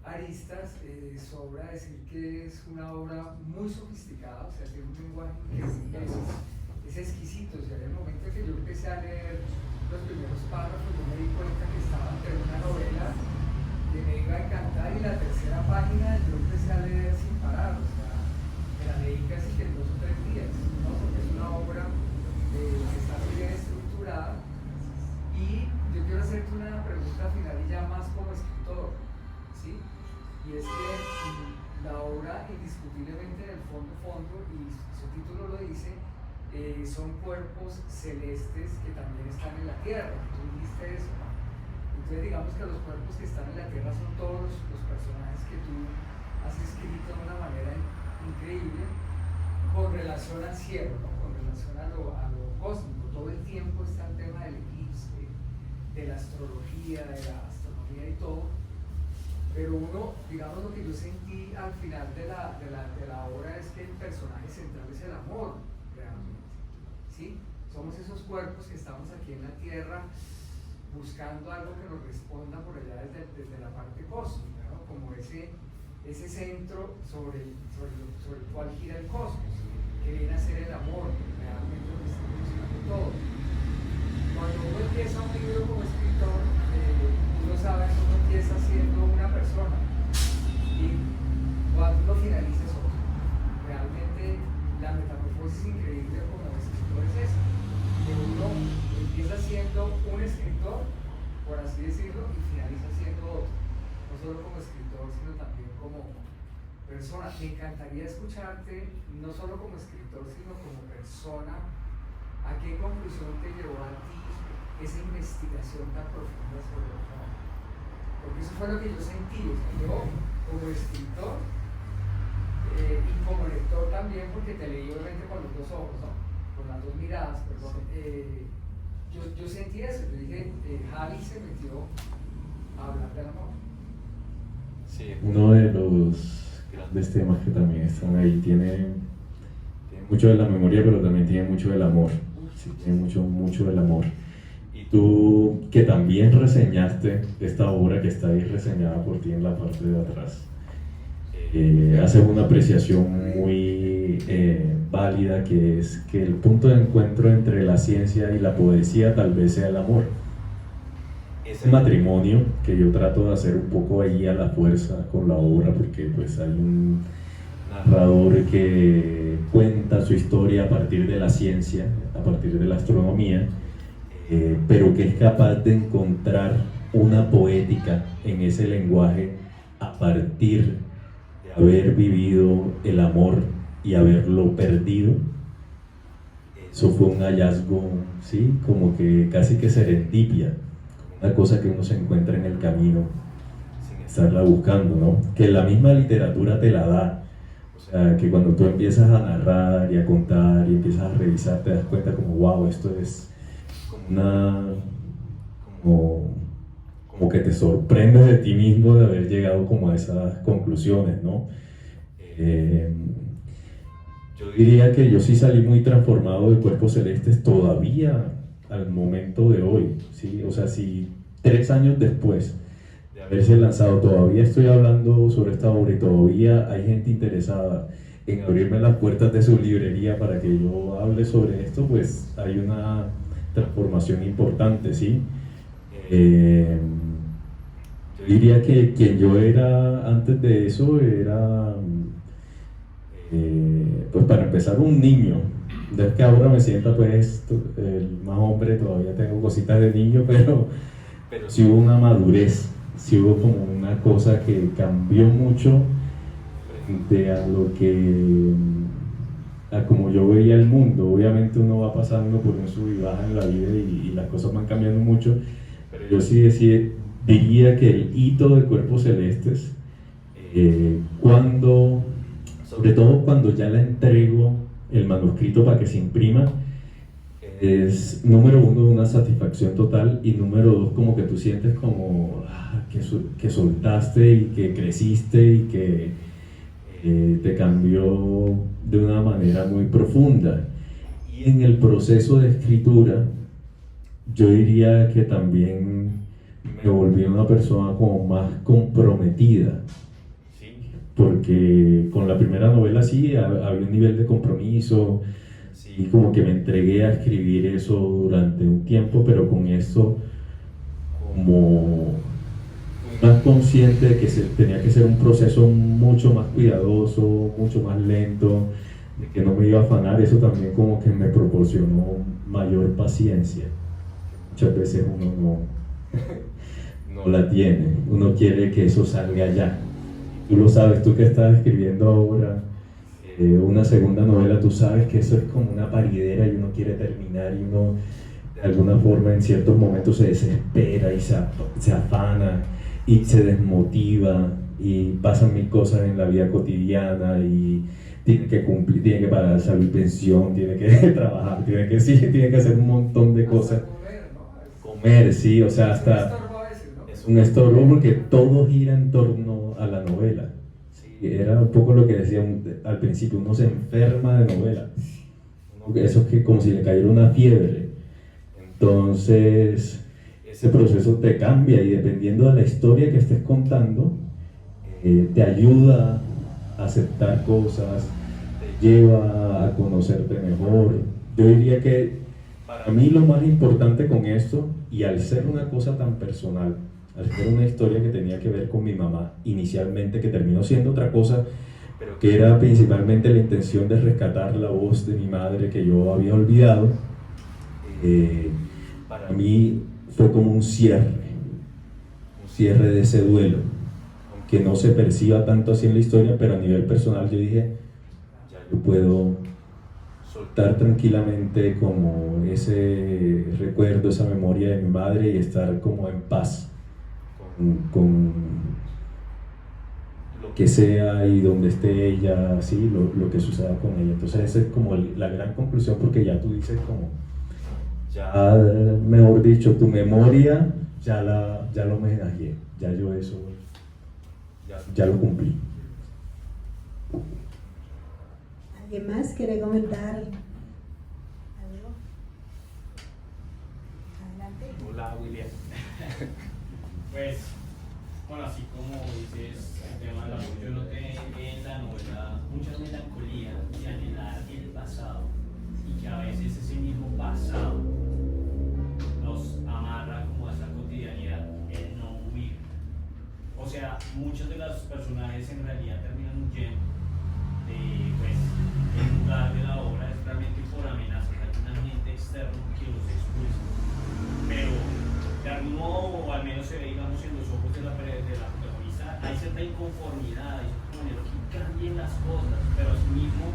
aristas. Sobra decir que es una obra muy sofisticada, o sea, tiene un lenguaje increíble, es exquisito. O sea, en el momento en que yo empecé a leer los primeros párrafos, yo me di cuenta que estaba ante una novela que me iba a encantar y la tercera página yo empecé a leer sin parar, o sea, me la leí casi que en 2 o 3 días, ¿no? Porque es una obra que está muy bien estructurada. Y yo quiero hacerte una pregunta final y ya más como escritor, ¿sí? Y es que la obra indiscutiblemente en el fondo, y su título lo dice, son cuerpos celestes que también están en la tierra. Tú dijiste eso, ¿no? Entonces digamos que los cuerpos que están en la tierra son todos los personajes que tú has escrito de una manera increíble con relación al cielo, ¿no? Con relación a lo cósmico. Todo el tiempo está el tema del eclipse, de la astrología, de la astronomía y todo. Pero uno, digamos, lo que yo sentí al final de la obra es que el personaje central es el amor, realmente. ¿Sí? Somos esos cuerpos que estamos aquí en la Tierra buscando algo que nos responda por allá desde la parte cósmica, ¿no? Como ese centro sobre el cual gira el cosmos, que viene a ser el amor, realmente lo que está funcionando todo. Cuando uno empieza un libro como escritor, uno sabe que uno empieza siendo una persona y cuando uno finaliza es otro. Realmente la metamorfosis increíble como escritor es esa, que uno empieza siendo un escritor, por así decirlo, y finaliza siendo otro, no solo como escritor, sino también como persona. Me encantaría escucharte, no solo como escritor, sino como persona. ¿A qué conclusión te llevó a ti esa investigación tan profunda sobre el amor? Porque eso fue lo que yo sentí, o sea, yo como escritor y como lector también, porque te leí obviamente con los 2 ojos, ¿no? Con las 2 miradas, perdón. Yo sentí eso, yo dije, Javi se metió a hablar del amor. Sí. Uno de los grandes temas que también están ahí tiene mucho de la memoria, pero también tiene mucho del amor. Sí, tiene mucho del amor. Y tú, que también reseñaste esta obra que está ahí reseñada por ti en la parte de atrás, haces una apreciación muy válida, que es que el punto de encuentro entre la ciencia y la poesía tal vez sea el amor. Ese matrimonio que yo trato de hacer un poco ahí a la fuerza con la obra, porque pues hay una narrador que cuenta su historia a partir de la ciencia, a partir de la astronomía, pero que es capaz de encontrar una poética en ese lenguaje a partir de haber vivido el amor y haberlo perdido. Eso fue un hallazgo, ¿sí? Como que casi que serendipia, una cosa que uno se encuentra en el camino sin estarla buscando, ¿no? Que la misma literatura te la da. O sea, que cuando tú empiezas a narrar y a contar y empiezas a revisar, te das cuenta como, wow, esto es como que te sorprendes de ti mismo de haber llegado como a esas conclusiones, ¿no? Yo diría que yo sí salí muy transformado de Cuerpos Celestes todavía al momento de hoy, ¿sí? O sea, si 3 años después de haberse lanzado todavía estoy hablando sobre esta obra y todavía hay gente interesada en abrirme las puertas de su librería para que yo hable sobre esto, pues hay una transformación importante, ¿sí? Yo diría que quien yo era antes de eso era, pues para empezar, un niño. Es que ahora me siento pues el más hombre, todavía tengo cositas de niño, pero sí hubo una madurez, sí hubo como una cosa que cambió mucho frente a lo que, a como yo veía el mundo. Obviamente uno va pasando por un sub y baja en la vida y las cosas van cambiando mucho, pero yo sí diría que el hito de Cuerpos Celestes, sobre todo cuando ya le entrego el manuscrito para que se imprima, es número 1 una satisfacción total y número 2 como que tú sientes como que soltaste y que creciste y que te cambió de una manera muy profunda. Y en el proceso de escritura yo diría que también me volví una persona como más comprometida, porque con la primera novela sí había un nivel de compromiso, sí, como que me entregué a escribir eso durante un tiempo, pero con eso como más consciente de que tenía que ser un proceso mucho más cuidadoso, mucho más lento, de que no me iba a afanar. Eso también como que me proporcionó mayor paciencia. Muchas veces uno no la tiene, uno quiere que eso salga ya. Tú lo sabes, tú que estás escribiendo ahora una segunda novela, tú sabes que eso es como una paridera y uno quiere terminar y uno de alguna forma en ciertos momentos se desespera y se afana y se desmotiva y pasan mil cosas en la vida cotidiana y tiene que cumplir, tiene que pagar salud y pensión, tiene que trabajar, tiene que hacer un montón de cosas. Comer, sí, o sea, hasta es un estorbo porque todo gira en torno a la novela. Sí, era un poco lo que decía al principio, uno se enferma de novela. Eso es que como si le cayera una fiebre. Entonces, ese proceso te cambia y dependiendo de la historia que estés contando, te ayuda a aceptar cosas, te lleva a conocerte mejor. Yo diría que para mí lo más importante con esto, y al ser una cosa tan personal, al ser una historia que tenía que ver con mi mamá inicialmente, que terminó siendo otra cosa, pero que era principalmente la intención de rescatar la voz de mi madre que yo había olvidado, para mí fue como un cierre de ese duelo, aunque no se perciba tanto así en la historia, pero a nivel personal yo dije, ya yo puedo soltar tranquilamente como ese recuerdo, esa memoria de mi madre y estar como en paz con lo que sea y donde esté ella, así, lo que suceda con ella. Entonces esa es como la gran conclusión, porque ya tú dices como, ya mejor dicho, tu memoria ya lo homenajeé, ya yo eso, ya lo cumplí. ¿Alguien más quiere comentar algo? Adelante. Hola, William. Pues, bueno, así como dices, el tema del amor, yo noté en la novela mucha melancolía y anhelar el pasado, y que a veces ese mismo pasado nos amarra como a esa cotidianidad, el no huir. O sea, muchos de los personajes en realidad terminan huyendo, pues, el lugar de la obra es realmente por amenazas, hay un ambiente externo que los expulsa. Pero de algún modo, o al menos se ve, digamos, en los ojos de la protagonista, hay cierta inconformidad, hay cierta manera que cambien las cosas, pero asimismo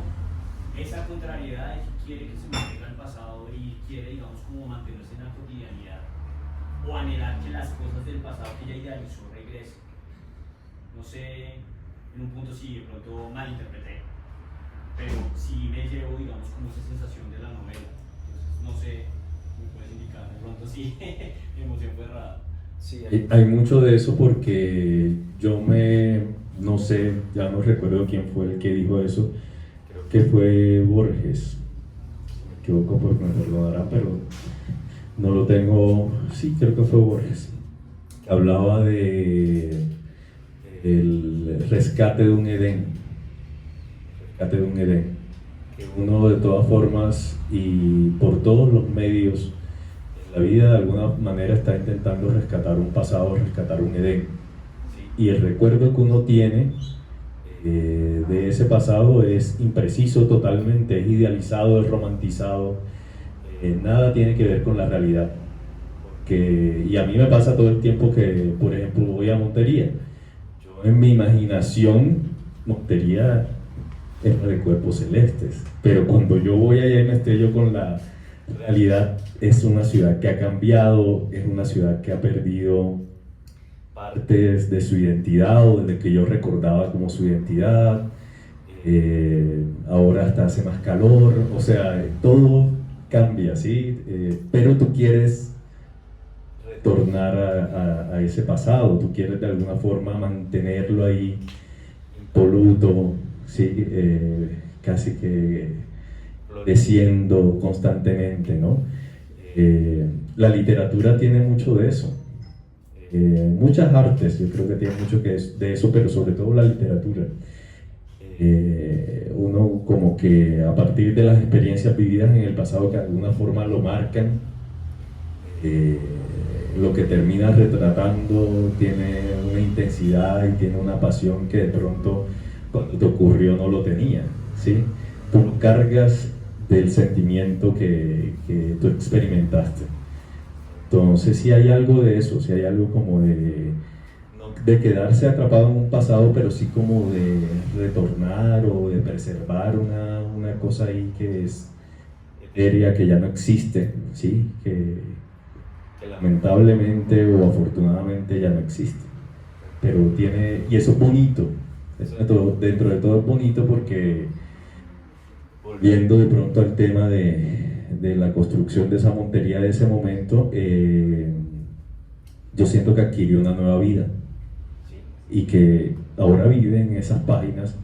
esa contrariedad de que quiere que se mantenga el pasado y quiere, digamos, como mantenerse en la cotidianidad o anhelar que las cosas del pasado que ella idealizó regresen. No sé, en un punto sí, de pronto malinterpreté, pero sí me llevo, digamos, como esa sensación de la novela. Entonces, no sé, me puedes indicar, de pronto sí, mi emoción fue errada. Sí, Hay mucho de eso porque no sé, ya no recuerdo quién fue el que dijo eso, creo que fue Borges, si me equivoco pues me perdonarán, pero no lo tengo, sí creo que fue Borges, que hablaba de el rescate de un Edén, que uno de todas formas y por todos los medios en la vida de alguna manera está intentando rescatar un pasado, rescatar un Edén. ¿Sí? Y el recuerdo que uno tiene de ese pasado es impreciso totalmente, es idealizado, es romantizado, nada tiene que ver con la realidad. Y a mí me pasa todo el tiempo que, por ejemplo, voy a Montería. Yo en mi imaginación, Montería es la de Cuerpos Celestes, pero cuando yo voy allá y me estrello con la realidad, es una ciudad que ha cambiado, es una ciudad que ha perdido partes de su identidad o de que yo recordaba como su identidad. Ahora hasta hace más calor, o sea, todo cambia, ¿sí? Pero tú quieres retornar a ese pasado, tú quieres de alguna forma mantenerlo ahí impoluto, ¿sí? Casi que floreciendo constantemente, ¿no? La literatura tiene mucho de eso. Muchas artes, yo creo que tienen mucho de eso, pero sobre todo la literatura. Uno como que a partir de las experiencias vividas en el pasado que de alguna forma lo marcan, lo que termina retratando tiene una intensidad y tiene una pasión que de pronto cuando te ocurrió no lo tenía, ¿sí? Tú lo cargas del sentimiento que tú experimentaste. Entonces sí hay algo de eso, sí hay algo como de quedarse atrapado en un pasado, pero sí como de retornar o de preservar una cosa ahí que es etérea, que ya no existe, ¿sí? Que lamentablemente o afortunadamente ya no existe. Pero y eso es bonito, eso dentro de todo es bonito porque, volviendo de pronto al tema de la construcción de esa Montería de ese momento, yo siento que adquirió una nueva vida, ¿sí? Y que ahora vive en esas páginas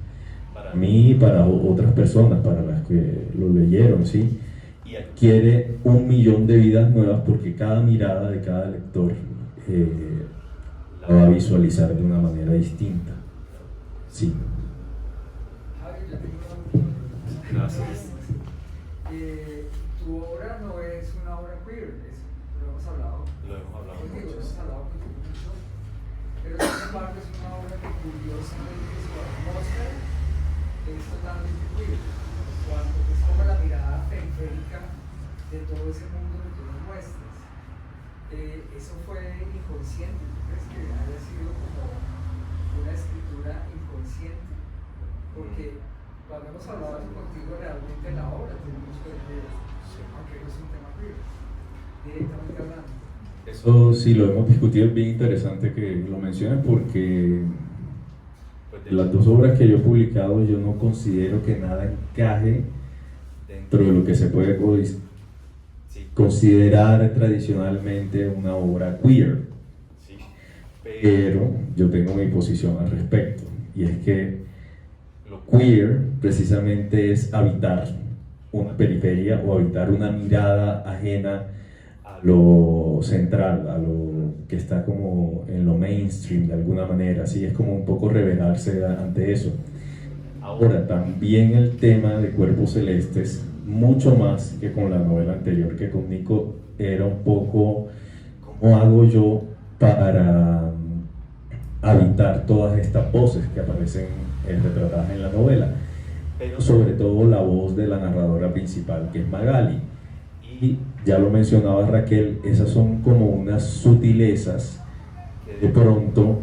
para mí y para otras personas, para las que lo leyeron, ¿sí? Y adquiere 1.000.000 de vidas nuevas porque cada mirada de cada lector la va a visualizar de una manera distinta, sí. Javi, yo tengo una pregunta. Gracias. Tu obra no es una obra queer, lo hemos hablado. Mucho. Hemos hablado mucho, pero sin embargo es una obra que curiosamente su atmósfera es totalmente queer, cuando es como la mirada periférica de todo ese mundo que tú nos muestras. ¿Eso fue inconsciente? ¿Tú crees que haya sido como una escritura inconsciente? Porque cuando hemos hablado contigo realmente la obra tiene mucho que ver, aunque no es un tema queer, directamente hablando. Eso sí lo hemos discutido, es bien interesante que lo menciones porque pues, de las dos obras que yo he publicado yo no considero que nada encaje dentro de lo que se puede considerar tradicionalmente una obra queer, pero yo tengo mi posición al respecto y es que lo queer precisamente es habitar una periferia o habitar una mirada ajena a lo central, a lo que está como en lo mainstream de alguna manera, así es como un poco revelarse ante eso. Ahora, también el tema de Cuerpos Celestes, mucho más que con la novela anterior, que con Nico, era un poco cómo hago yo para habitar todas estas voces que aparecen retratadas en la novela. pero sobre todo la voz de la narradora principal, que es Magali. Y ya lo mencionaba Raquel, esas son como unas sutilezas que de pronto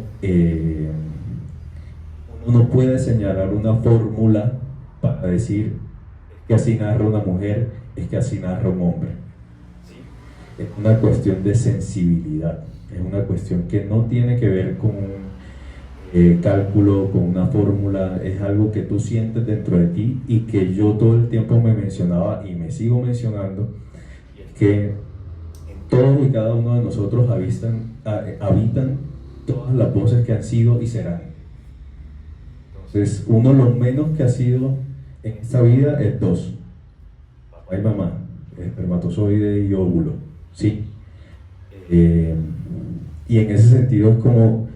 uno no puede señalar una fórmula para decir es que así narra una mujer, es que así narra un hombre. ¿Sí? Es una cuestión de sensibilidad, es una cuestión que no tiene que ver con un cálculo, con una fórmula, es algo que tú sientes dentro de ti y que yo todo el tiempo me mencionaba y me sigo mencionando, y es que en todos y cada uno de nosotros habitan todas las voces que han sido y serán. Entonces, uno lo menos que ha sido en esta vida es dos: papá y mamá, espermatozoide y óvulo, ¿sí? Y en ese sentido es como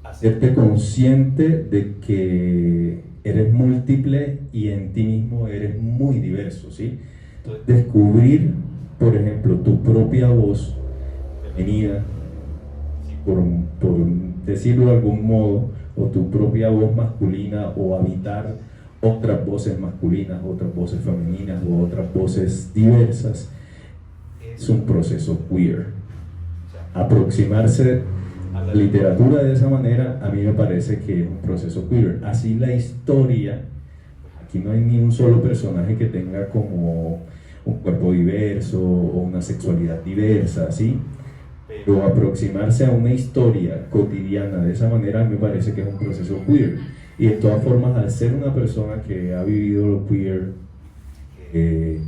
hacerte consciente de que eres múltiple y en ti mismo eres muy diverso, ¿sí? Entonces, descubrir, por ejemplo, tu propia voz femenina, ¿sí? por decirlo de algún modo, o tu propia voz masculina, o habitar otras voces masculinas, otras voces femeninas o otras voces diversas, es un proceso queer. O sea, aproximarse a la literatura de esa manera a mí me parece que es un proceso queer. Así la historia, aquí no hay ni un solo personaje que tenga como un cuerpo diverso o una sexualidad diversa, ¿sí? Pero aproximarse a una historia cotidiana de esa manera me parece que es un proceso queer. Y de todas formas, al ser una persona que ha vivido lo queer, que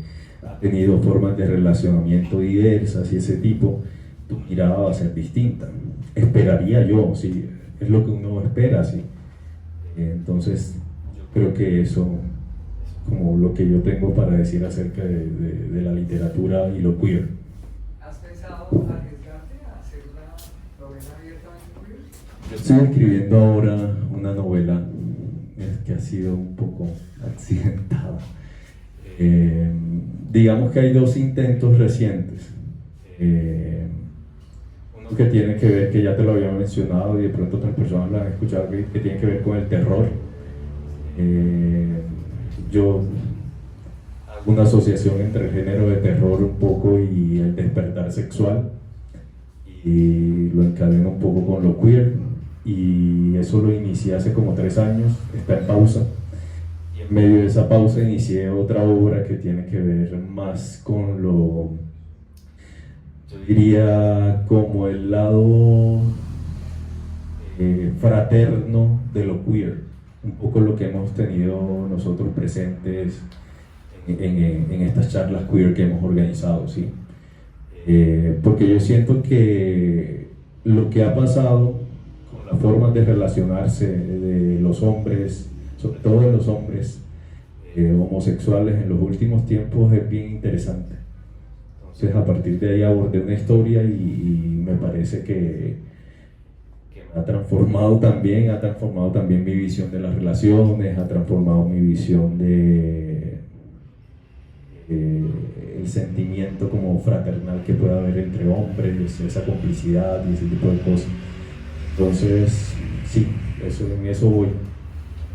ha tenido formas de relacionamiento diversas y ese tipo, tu mirada va a ser distinta. Esperaría yo, sí, es lo que uno espera, sí. Entonces, yo creo que eso es como lo que yo tengo para decir acerca de la literatura y lo queer. ¿Has pensado arriesgarte a hacer una novela abiertamente queer? Yo estoy escribiendo ahora una novela que ha sido un poco accidentada. Digamos que hay dos intentos recientes. Uno que tiene que ver, que ya te lo había mencionado y de pronto otras personas lo han escuchado, que tiene que ver con el terror. Yo hago una asociación entre el género de terror un poco y el despertar sexual, y lo encadeno un poco con lo queer, y eso lo inicié hace como 3 años, está en pausa, y en medio de esa pausa inicié otra obra que tiene que ver más con lo, yo diría, como el lado fraterno de lo queer, un poco lo que hemos tenido nosotros presentes en estas charlas queer que hemos organizado, ¿sí? Porque yo siento que lo que ha pasado con las formas de relacionarse de los hombres, sobre todo de los hombres homosexuales en los últimos tiempos, es bien interesante. Entonces, a partir de ahí abordé una historia y me parece que me ha transformado también mi visión de las relaciones, ha transformado mi visión de el sentimiento como fraternal que puede haber entre hombres, esa complicidad y ese tipo de cosas. Entonces, sí, en eso voy.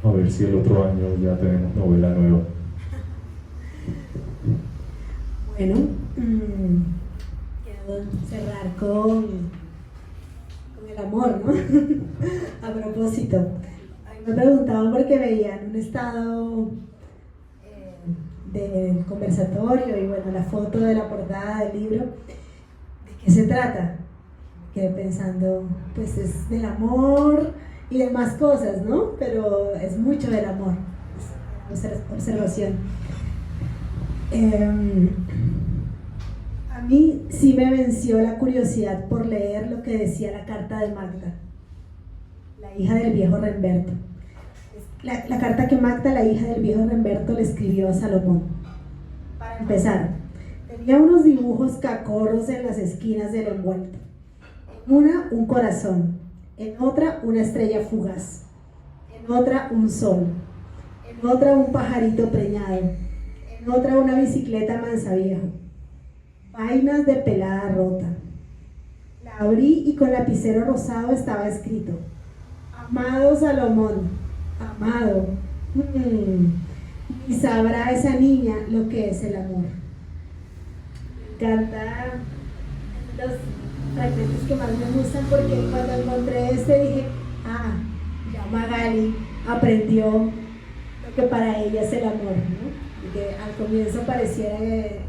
A ver si el otro año ya tenemos novela nueva. Bueno, quiero cerrar con el amor, ¿no? A propósito, a mí me preguntaban porque veían un estado de conversatorio y bueno, la foto de la portada del libro, ¿de qué se trata? Me quedé pensando, pues es del amor y de más cosas, ¿no? Pero es mucho del amor, es observación. A mí sí me venció la curiosidad por leer lo que decía la carta de Magda, la hija del viejo Remberto. La carta que Magda, la hija del viejo Remberto, le escribió a Salomón. Para empezar, tenía unos dibujos cacorros en las esquinas del envuelto. En una, un corazón. En otra, una estrella fugaz. En otra, un sol. En otra, un pajarito preñado. En otra, una bicicleta manzaviejo. Vainas de pelada rota. La abrí y con lapicero rosado estaba escrito: amado Salomón, amado, y sabrá esa niña lo que es el amor. Me encanta los fragmentos que más me gustan porque cuando encontré este dije, ya Magali aprendió lo que para ella es el amor, ¿no? Y que al comienzo pareciera que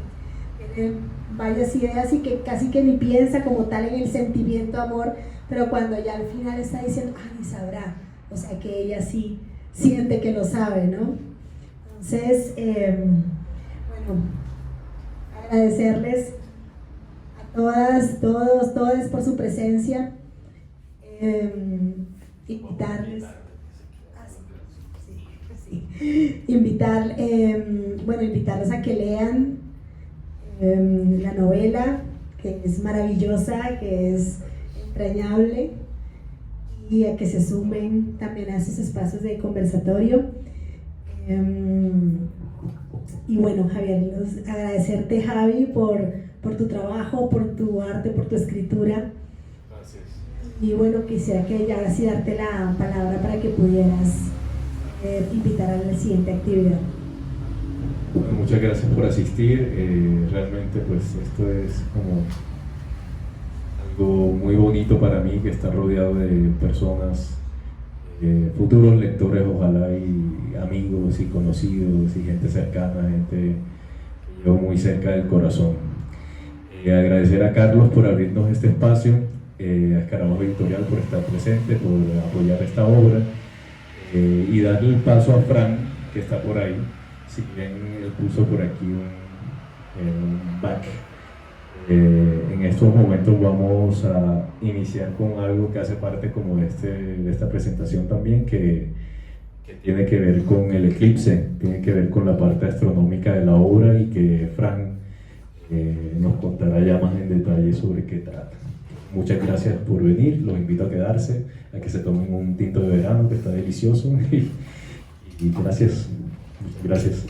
tiene varias ideas y que casi que ni piensa como tal en el sentimiento amor, pero cuando ya al final está diciendo, y sabrá, o sea que ella sí siente que lo sabe, ¿no? Entonces, bueno, agradecerles a todas, todos, todas por su presencia, invitarles, invitarlos a que lean la novela, que es maravillosa, que es entrañable, y a que se sumen también a esos espacios de conversatorio. Y bueno, Javier, agradecerte, Javi, por tu trabajo, por tu arte, por tu escritura. Gracias. Y bueno, quisiera que ya ahora sí darte la palabra para que pudieras invitar a la siguiente actividad. Bueno, muchas gracias por asistir. Realmente pues esto es como algo muy bonito para mí, que está rodeado de personas, futuros lectores, ojalá, y amigos y conocidos y gente cercana, gente que llevo muy cerca del corazón. Agradecer a Carlos por abrirnos este espacio, a Escarabajo Editorial por estar presente, por apoyar esta obra, y darle el paso a Fran, que está por ahí. Si bien él puso por aquí un back, en estos momentos vamos a iniciar con algo que hace parte como de esta presentación también, que tiene que ver con el eclipse, tiene que ver con la parte astronómica de la obra, y que Fran nos contará ya más en detalle sobre qué trata. Muchas gracias por venir, los invito a quedarse, a que se tomen un tinto de verano que está delicioso, y gracias, muchas gracias.